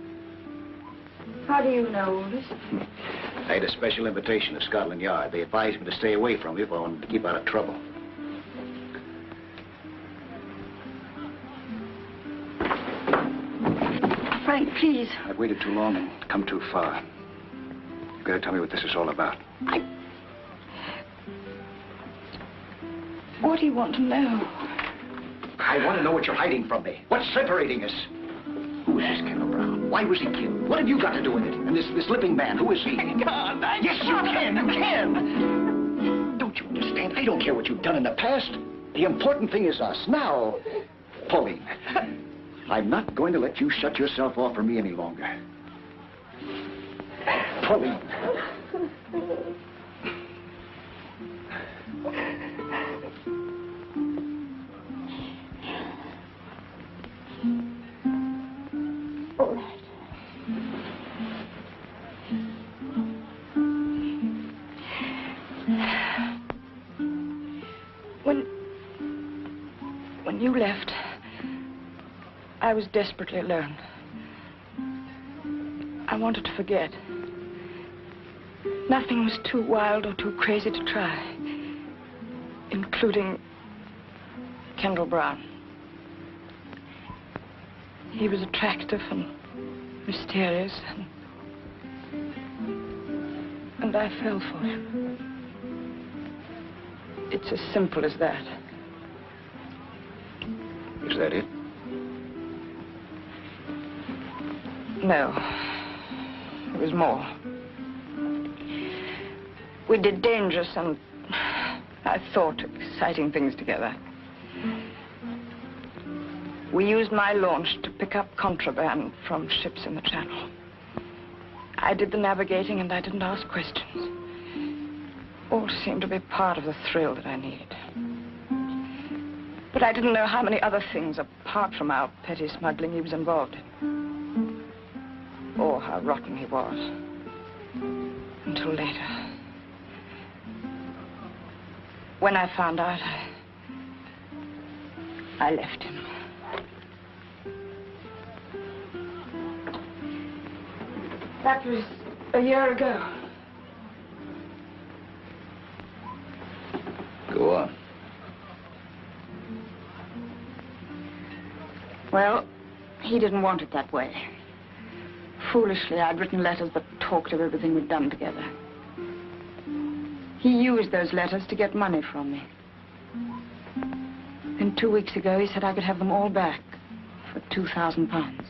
S8: How do you know this?
S1: I had a special invitation to Scotland Yard. They advised me to stay away from you if I wanted to keep out of trouble.
S8: Frank, please.
S1: I've waited too long and come too far. You've got to tell me what this is all about.
S8: What do you want to know?
S1: I want to know what you're hiding from me. What's separating us? Who is this Kendal Brown? Why was he killed? What have you got to do with it? And this Limping man, who is he?
S8: God,
S1: yes, you can. You can. Don't you understand? I don't care what you've done in the past. The important thing is us. Now, Pauline, I'm not going to let you shut yourself off from me any longer. Pauline.
S8: All right. When you left, I was desperately alone. I wanted to forget. Nothing was too wild or too crazy to try, including Kendal Brown. He was attractive and mysterious, and I fell for him. It's as simple as that.
S1: Is that it?
S8: No. There was more. We did dangerous and, I thought, exciting things together. We used my launch to pick up contraband from ships in the Channel. I did the navigating and I didn't ask questions. All seemed to be part of the thrill that I needed. But I didn't know how many other things, apart from our petty smuggling, he was involved in. or how rotten he was. Until later. When I found out, I left him. That was a year ago.
S1: Go on.
S8: Well, he didn't want it that way. Foolishly, I'd written letters that talked of everything we'd done together. He used those letters to get money from me. Then 2 weeks ago, he said I could have them all back for £2,000.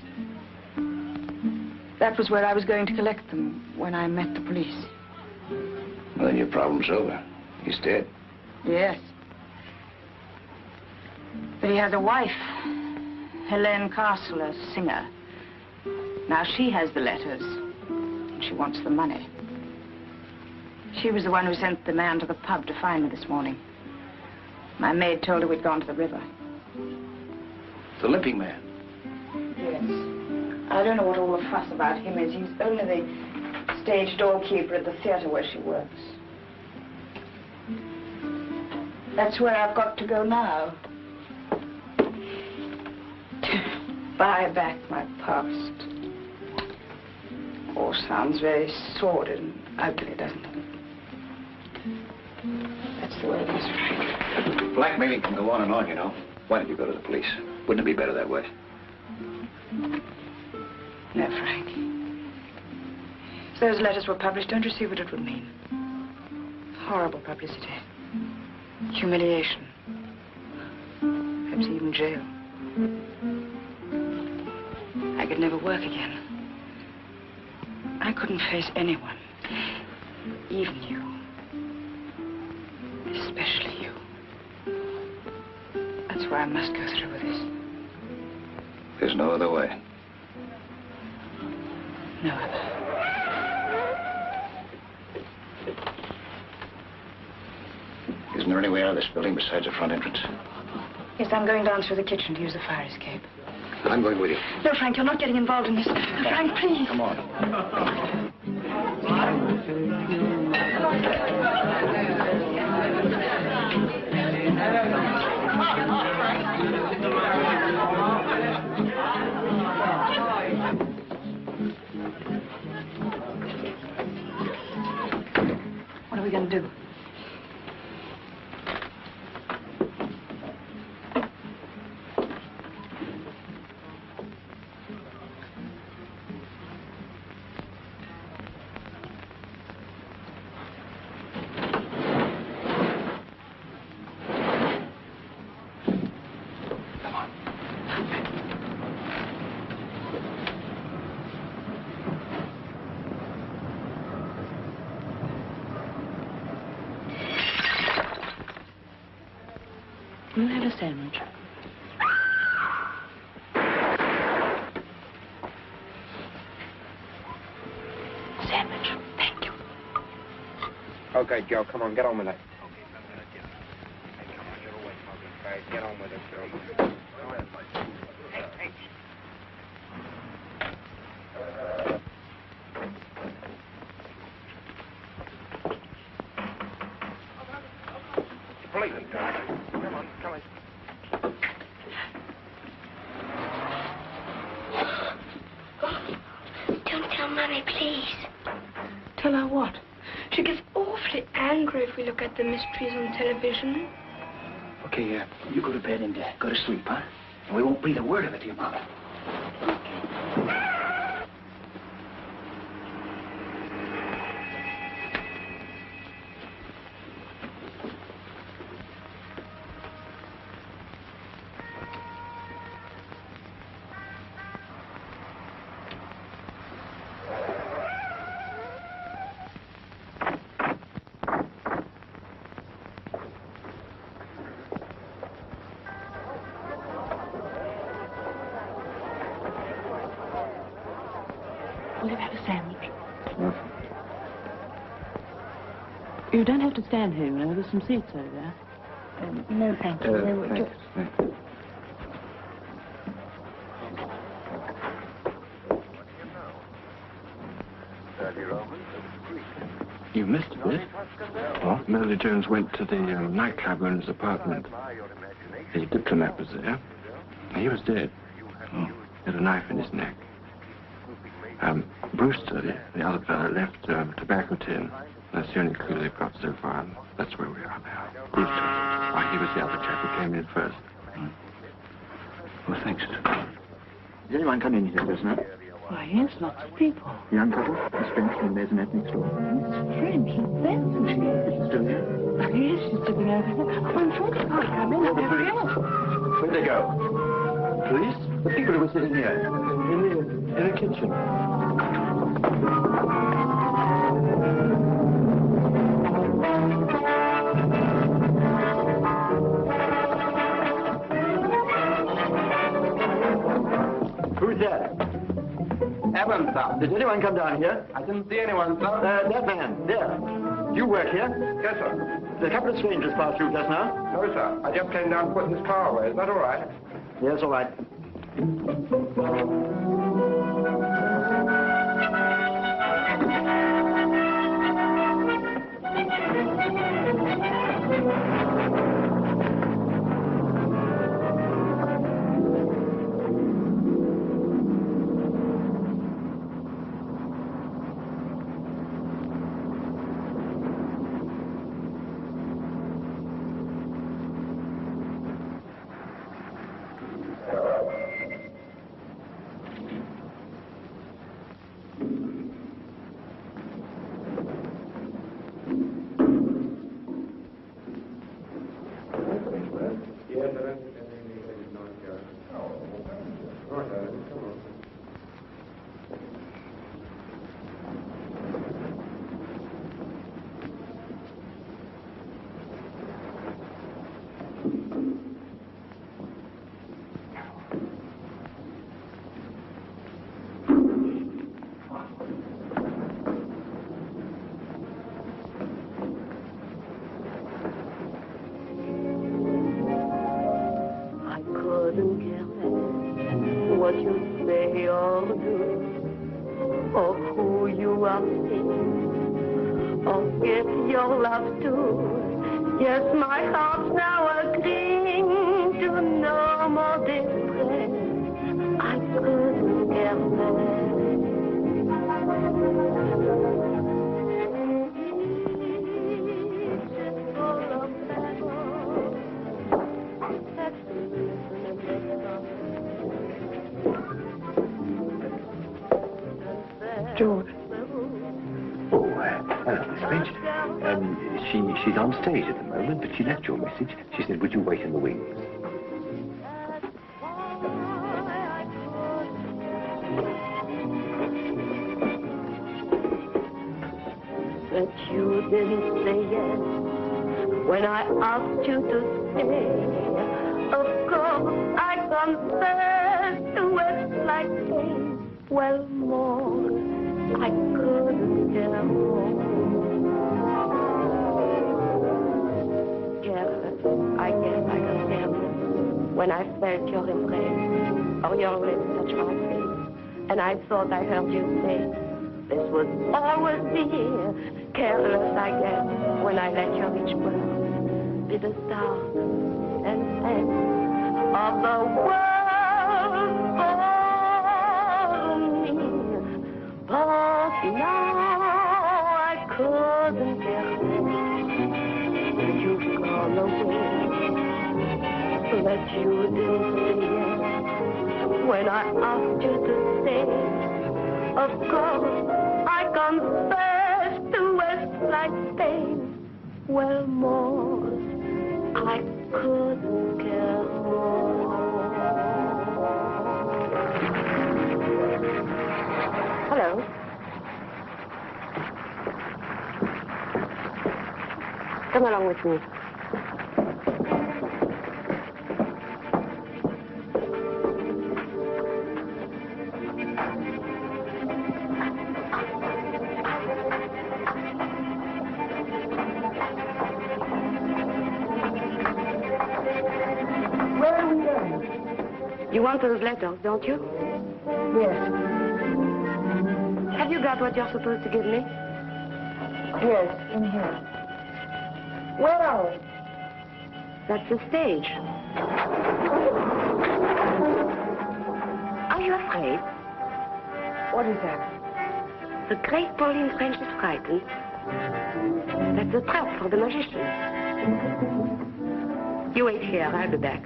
S8: That was where I was going to collect them when I met the police.
S1: Well, then your problem's over. He's dead.
S8: Yes. But he has a wife, Helene Castle, a singer. Now she has the letters, and she wants the money. She was the one who sent the man to the pub to find me this morning. My maid told her we'd gone to the river.
S1: The limping man.
S8: Yes. I don't know what all the fuss about him is. He's only the stage doorkeeper at the theater where she works. That's where I've got to go now. To buy back my past. All sounds very sordid and ugly, doesn't it? That's the way it is, Frank.
S1: Blackmailing can go on and on, you know. Why don't you go to the police? Wouldn't it be better that way?
S8: No, Frank. If those letters were published, don't you see what it would mean? Horrible publicity. Humiliation. Perhaps even jail. I could never work again. I couldn't face anyone. Even you. Especially you. That's why I must go through with this.
S1: There's no other way.
S8: No other.
S1: Isn't there any way out of this building besides the front entrance?
S8: Yes, I'm going down through the kitchen to use the fire escape.
S1: I'm going with you.
S8: No, Frank, you're not getting involved in this. Frank, please.
S1: Come on.
S8: What are we going to do?
S11: Will you have a sandwich? Sandwich. Thank you.
S17: Okay, Joe, come on, get on with it. Get on with it, Joe.
S14: Don't tell Mummy, please.
S8: Tell her what?
S14: She gets awfully angry if we look at the mysteries on television.
S1: Okay, you go to bed and go to sleep, huh? And we won't breathe a word of it to your mother.
S11: Will you have a sandwich? You don't have to stand here, you know. There's some seats over there. No, thank you.
S12: You missed a bit. What? Melody Jones went to the nightclub owner's apartment. The diplomat was there. He was dead. Oh. He had a knife in his neck. Brewster, the other fellow, left a tobacco tin. That's the only clue they've got so far. And that's where we are now. These two. He was the other chap who came in first.
S7: Well, thanks. Did anyone come in here just now?
S8: Why, yes, lots of people.
S7: Young couple, Miss French and Maisonette next door.
S8: Miss French, isn't she?
S7: Is she still here?
S8: Oh, yes, she's sitting over there. Oh, I'm French can't come in.
S7: Where'd they go? Police? The people who were sitting here.
S12: In the kitchen.
S7: Who's that?
S17: Evan, sir.
S7: Did anyone come down here?
S17: I didn't see anyone, sir.
S7: That man, there. You work here?
S17: Yes, sir.
S7: There's a couple of strangers passed through just now.
S17: No, sir. I just came down to put this car away. Is that all right?
S7: Yes, all right.
S12: George. Oh, hello, Miss French. She's on stage at the moment, but she left your message. She said, would you wait in the wings?
S11: But you didn't say yes when I asked you to stay. Of course, I confessed to it like pain. Well, more, I couldn't care more. Careless, I guess I got careless when I felt your embrace or your lips touch my face, and I thought I heard you say, this would always be here. Careless, I guess, when I let your each word be the start and end of the world for me. But now I couldn't care less. You've gone away, but you didn't say yes when I asked you to stay. Of course, I confess to West like pain. Well, more, I couldn't care more. Hello. Come along with me. You want those letters, don't you?
S8: Yes.
S11: Have you got what you're supposed to give me?
S8: Yes, in here. Where are we?
S11: That's the stage. Are you afraid?
S8: What is that?
S11: The great Pauline French is frightened. That's a trap for the magician. You wait here, I'll be back.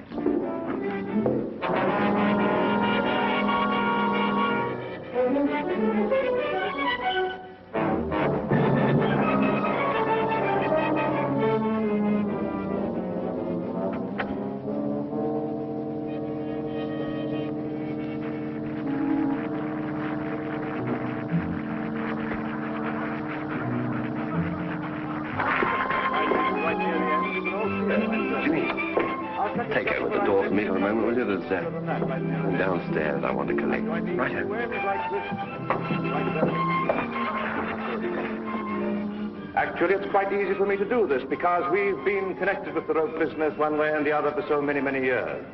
S18: Take over the door for me for a moment, will you? There's downstairs I want to collect. Right.
S10: Actually, it's quite easy for me to do this because we've been connected with the rope business one way and the other for so many, many years.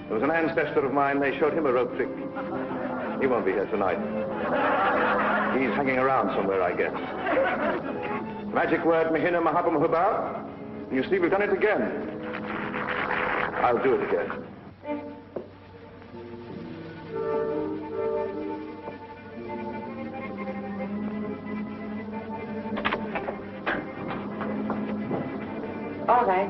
S10: There was an ancestor of mine, they showed him a rope trick. He won't be here tonight. He's hanging around somewhere, I guess. Magic word, Mahina Mahabam Hubab. You see, we've done it again. I'll do it again.
S8: All right.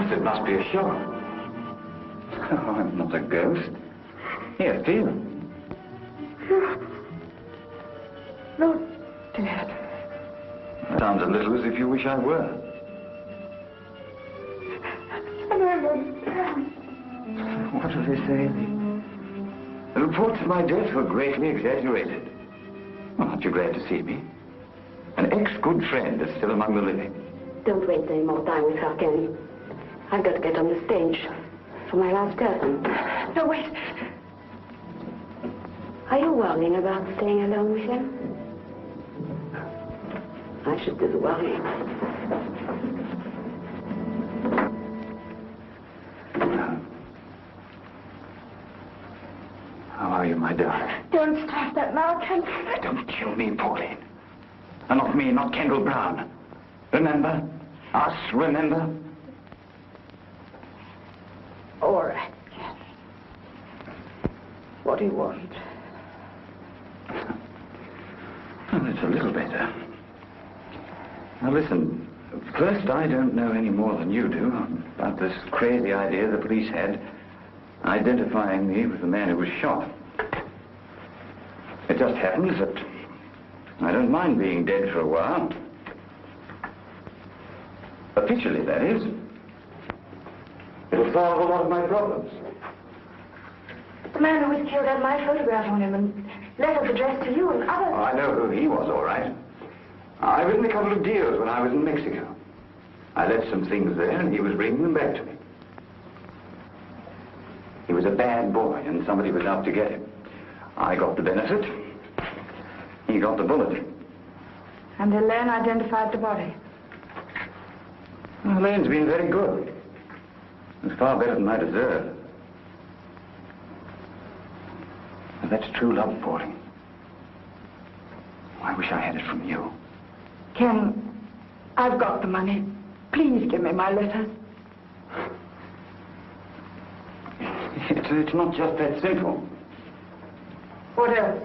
S1: It must be a shock. Oh, I'm not a ghost. Here, feel.
S8: No, Dad.
S1: Sounds a little as if you wish I were.
S8: I don't understand.
S1: What do they say? The reports of my death were greatly exaggerated. Well, aren't you glad to see me? An ex-good friend is still among the living.
S11: Don't waste any more time with her, Ken. I've got to get on the stage for my last curtain.
S8: No, wait.
S11: Are you worrying about staying alone with him? I should do the worrying.
S1: How are you, my darling?
S8: Don't stop that now, Ken.
S1: Don't kill me, Pauline. And not me, not Kendal Brown. Remember? Us, remember?
S8: All right, Ken. What do you want?
S1: Well, it's a little better. Now, listen. First, I don't know any more than you do about this crazy idea the police had identifying me with the man who was shot. It just happens that I don't mind being dead for a while. Officially, that is. It'll solve a lot of my problems.
S8: The man who was killed had my photograph on him and letters addressed to you and others.
S1: Oh, I know who he was, all right. I've written a couple of deals when I was in Mexico. I left some things there, and he was bringing them back to me. He was a bad boy, and somebody was out to get him. I got the benefit. He got the bullet.
S8: And Helene identified the body.
S1: Well, Helene's been very good. It's far better than I deserve. And that's true love, Pauline. I wish I had it from you.
S8: Ken, I've got the money. Please give me my letters.
S1: It's not just that simple.
S8: What else?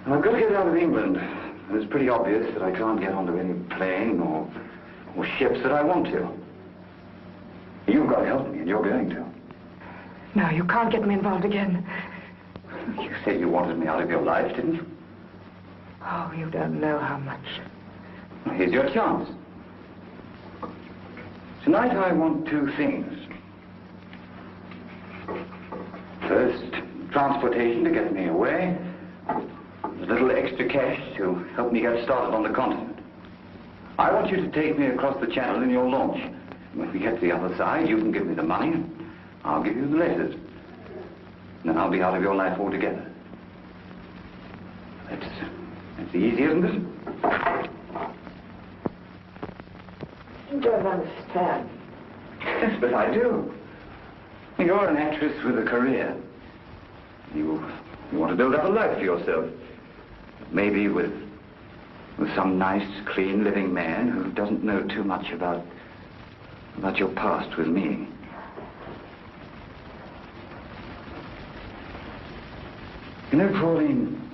S1: I've got to get out of England. And it's pretty obvious that I can't get onto any plane or ships that I want to. You've got to help me, and you're going to.
S8: No, you can't get me involved again.
S1: You said you wanted me out of your life, didn't you?
S8: Oh, you don't know how much.
S1: Here's your chance. Tonight I want two things. First, transportation to get me away. A little extra cash to help me get started on the continent. I want you to take me across the channel in your launch. When we get to the other side, you can give me the money, and I'll give you the letters. And then I'll be out of your life altogether. That's easy, isn't it?
S8: You don't understand.
S1: Yes, but I do. You're an actress with a career. You want to build up a life for yourself. Maybe with some nice, clean, living man who doesn't know too much about your past with me. You know, Pauline,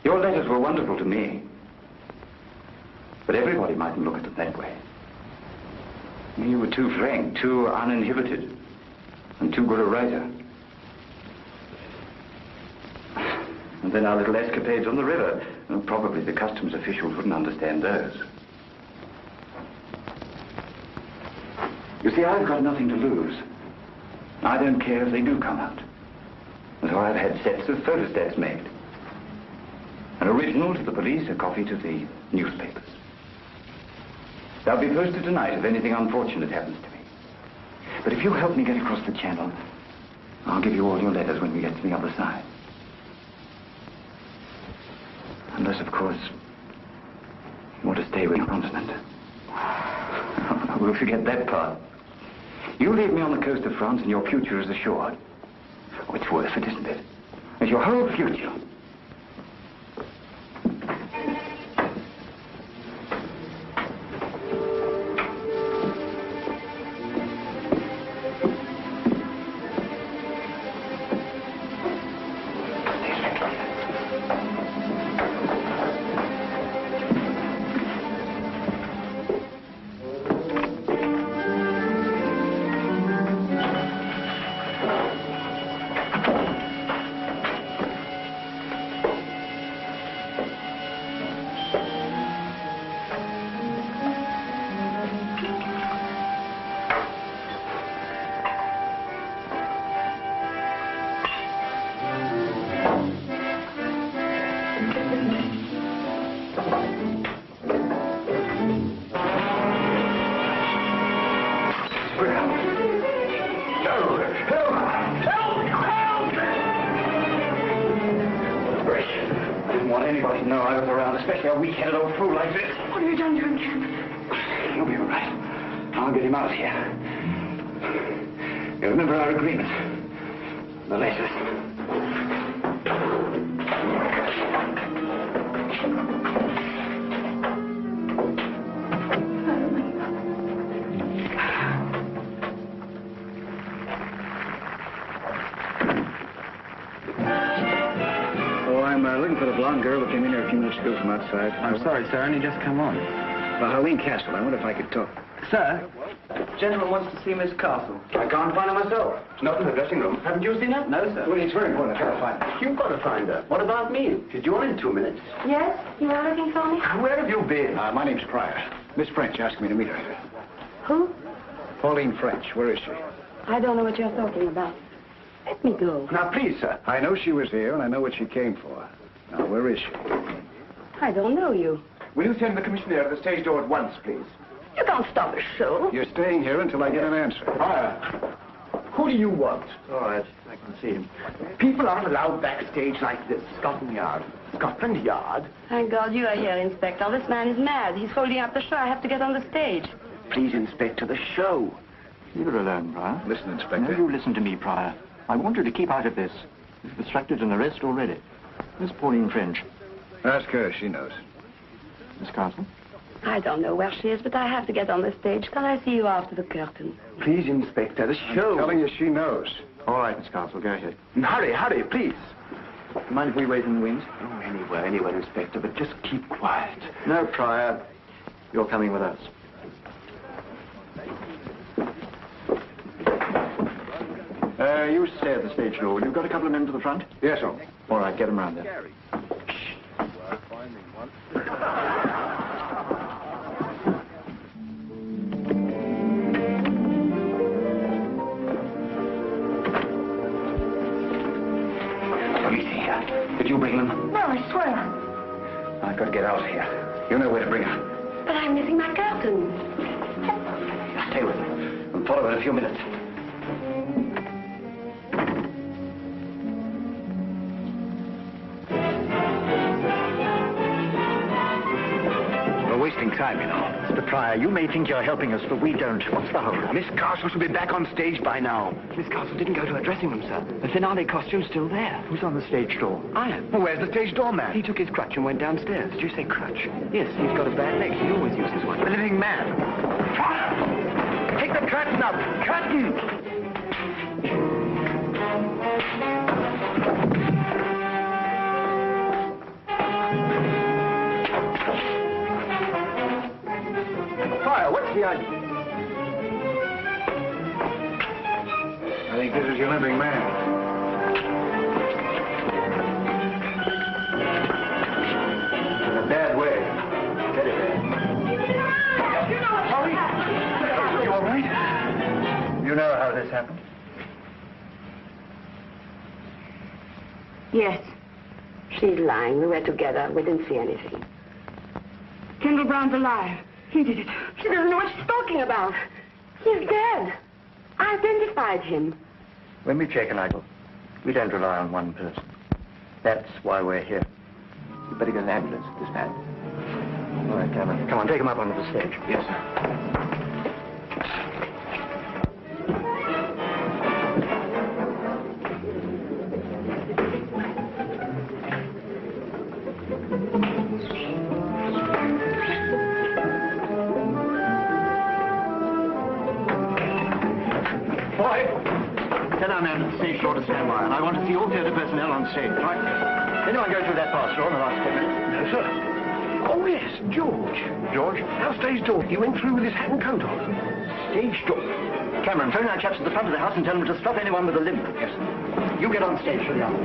S1: your letters were wonderful to me. But everybody mightn't look at it that way. You were too frank, too uninhibited, and too good a writer. And then our little escapades on the river. Well, probably the customs officials wouldn't understand those. You see, I've got nothing to lose. I don't care if they do come out. And so I've had sets of photostats made. An original to the police, a copy to the newspapers. They'll be posted tonight if anything unfortunate happens to me. But if you help me get across the channel, I'll give you all your letters when we get to the other side. Unless, of course, you want to stay with the continent. We'll forget that part. You leave me on the coast of France and your future is assured. Oh, it's worth it, isn't it? It's your whole future. Weak-headed old fool like this.
S8: What have you done to him, Kemp?
S1: You'll be all right. I'll get him out of here. You remember our agreement? The letters. Looking for the blonde girl who came in here a few minutes ago from outside.
S4: I'm sorry, sir. Only just come on.
S1: Helene Castle. I wonder if I could talk.
S4: Sir, gentleman wants to see Miss Castle.
S9: I can't find her myself. She's not in the dressing room.
S4: Haven't you seen her? No, sir.
S9: Well, it's very important. I've got to find her. You've got to find her. What about me? She's due in 2 minutes.
S6: Yes? You were looking for me?
S9: Where have you been?
S1: My name's Pryor. Miss French asked me to meet her.
S6: Who?
S1: Pauline French. Where is she?
S6: I don't know what you're talking about. Let me go.
S9: Now, please, sir.
S1: I know she was here, and I know what she came for. Now, where is she?
S6: I don't know you.
S9: Will you send the commissioner to the stage door at once, please?
S6: You can't stop a show.
S1: You're staying here until I get an answer.
S9: Fire. Who do you want?
S7: All right, I can see him.
S9: People aren't allowed backstage like this. Scotland Yard. Scotland Yard?
S6: Thank God you are here, Inspector. This man is mad. He's holding up the show. I have to get on the stage.
S9: Please, Inspector, the show.
S7: Leave her alone, Pryor.
S1: Listen, Inspector.
S7: No, you listen to me, Pryor. I want you to keep out of this. You've distracted an arrest already. Miss Pauline French.
S1: Ask her. She knows.
S7: Miss Castle?
S6: I don't know where she is, but I have to get on the stage. Can I see you after the curtain?
S9: Please, Inspector, the show.
S1: I'm telling you, she knows.
S7: All right, Miss Castle, go ahead.
S9: Hurry, hurry, please.
S7: Mind if we wait in the wings?
S9: Oh, anywhere, Inspector, but just keep quiet.
S7: No, Pryor. You're coming with us. You stay at the stage door. Will you got a couple of men to the front?
S1: Yes, sir.
S7: All right, get them round there.
S1: Police here. Did you bring them?
S14: No, I swear.
S1: I've got to get out of here. You know where to bring her.
S6: But I'm missing my curtain.
S7: Stay with them. We'll follow in a few minutes.
S1: We're wasting time, you know.
S7: Mr. Pryor, you may think you're helping us, but we don't. What's the hold?
S18: Miss Castle should be back on stage by now.
S7: Miss Castle didn't go to her dressing room, sir. The finale costume's still there. Who's on the stage door?
S18: I am. Well, where's the stage doorman?
S7: He took his crutch and went downstairs. Did you say crutch? Yes, he's got a bad leg. He always uses one. A living man. Fire! Take the curtain up! Curtain!
S18: Fire, what's the idea?
S9: I think this is your living man. In a bad way. Very bad.
S7: You all right? You know how this happened?
S6: Yes. She's lying. We were together. We didn't see anything. Kendal Brown's alive. He did it. She doesn't know what she's talking about. He's dead. I identified him.
S7: When we check an idol, we don't rely on one person. That's why we're here. You better get an ambulance for this man. All right, Cameron. Come on, take him up onto the stage.
S18: Yes, sir.
S7: Boy, tell our man to the stage door to stand by, and I want to see all theatre personnel on stage. Right? Anyone go through that pass door in the last 10 minutes?
S18: No, sir. Oh, yes, George.
S7: George?
S18: Our stage door. He went through with his hat and coat on.
S7: Stage door. Cameron, phone our chaps at the front of the house and tell them to stop anyone with a limp. Yes, sir. You get on stage for the hour.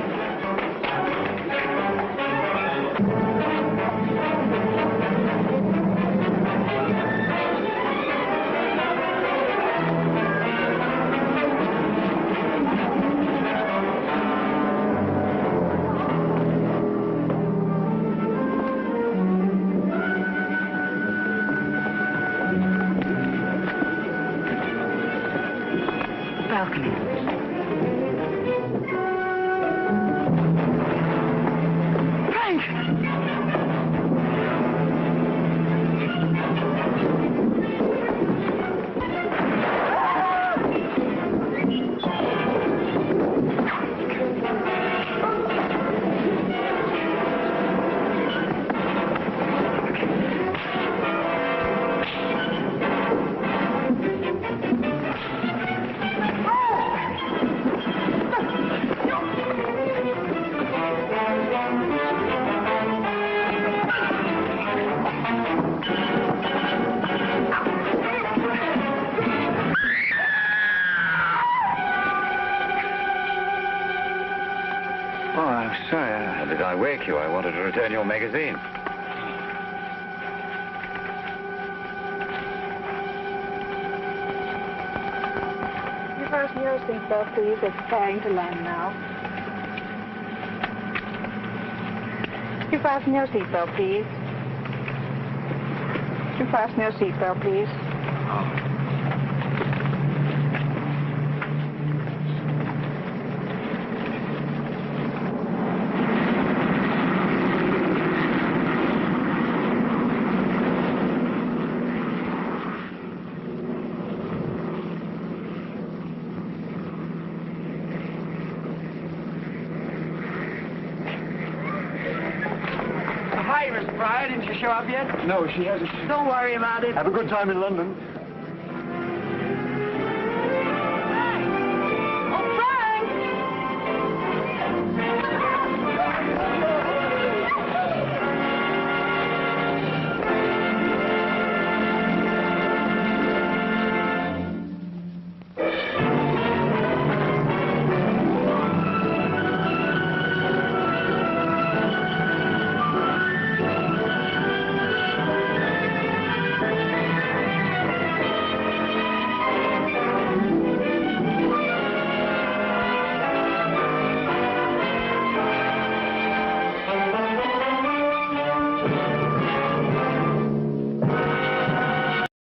S1: You. I wanted to return your magazine.
S8: You fasten your seatbelt, please. It's preparing to land now. You fasten your seatbelt, please. You fasten your seatbelt, please.
S1: Oh.
S17: No, she hasn't.
S8: Don't worry about it.
S7: Have a good time in London.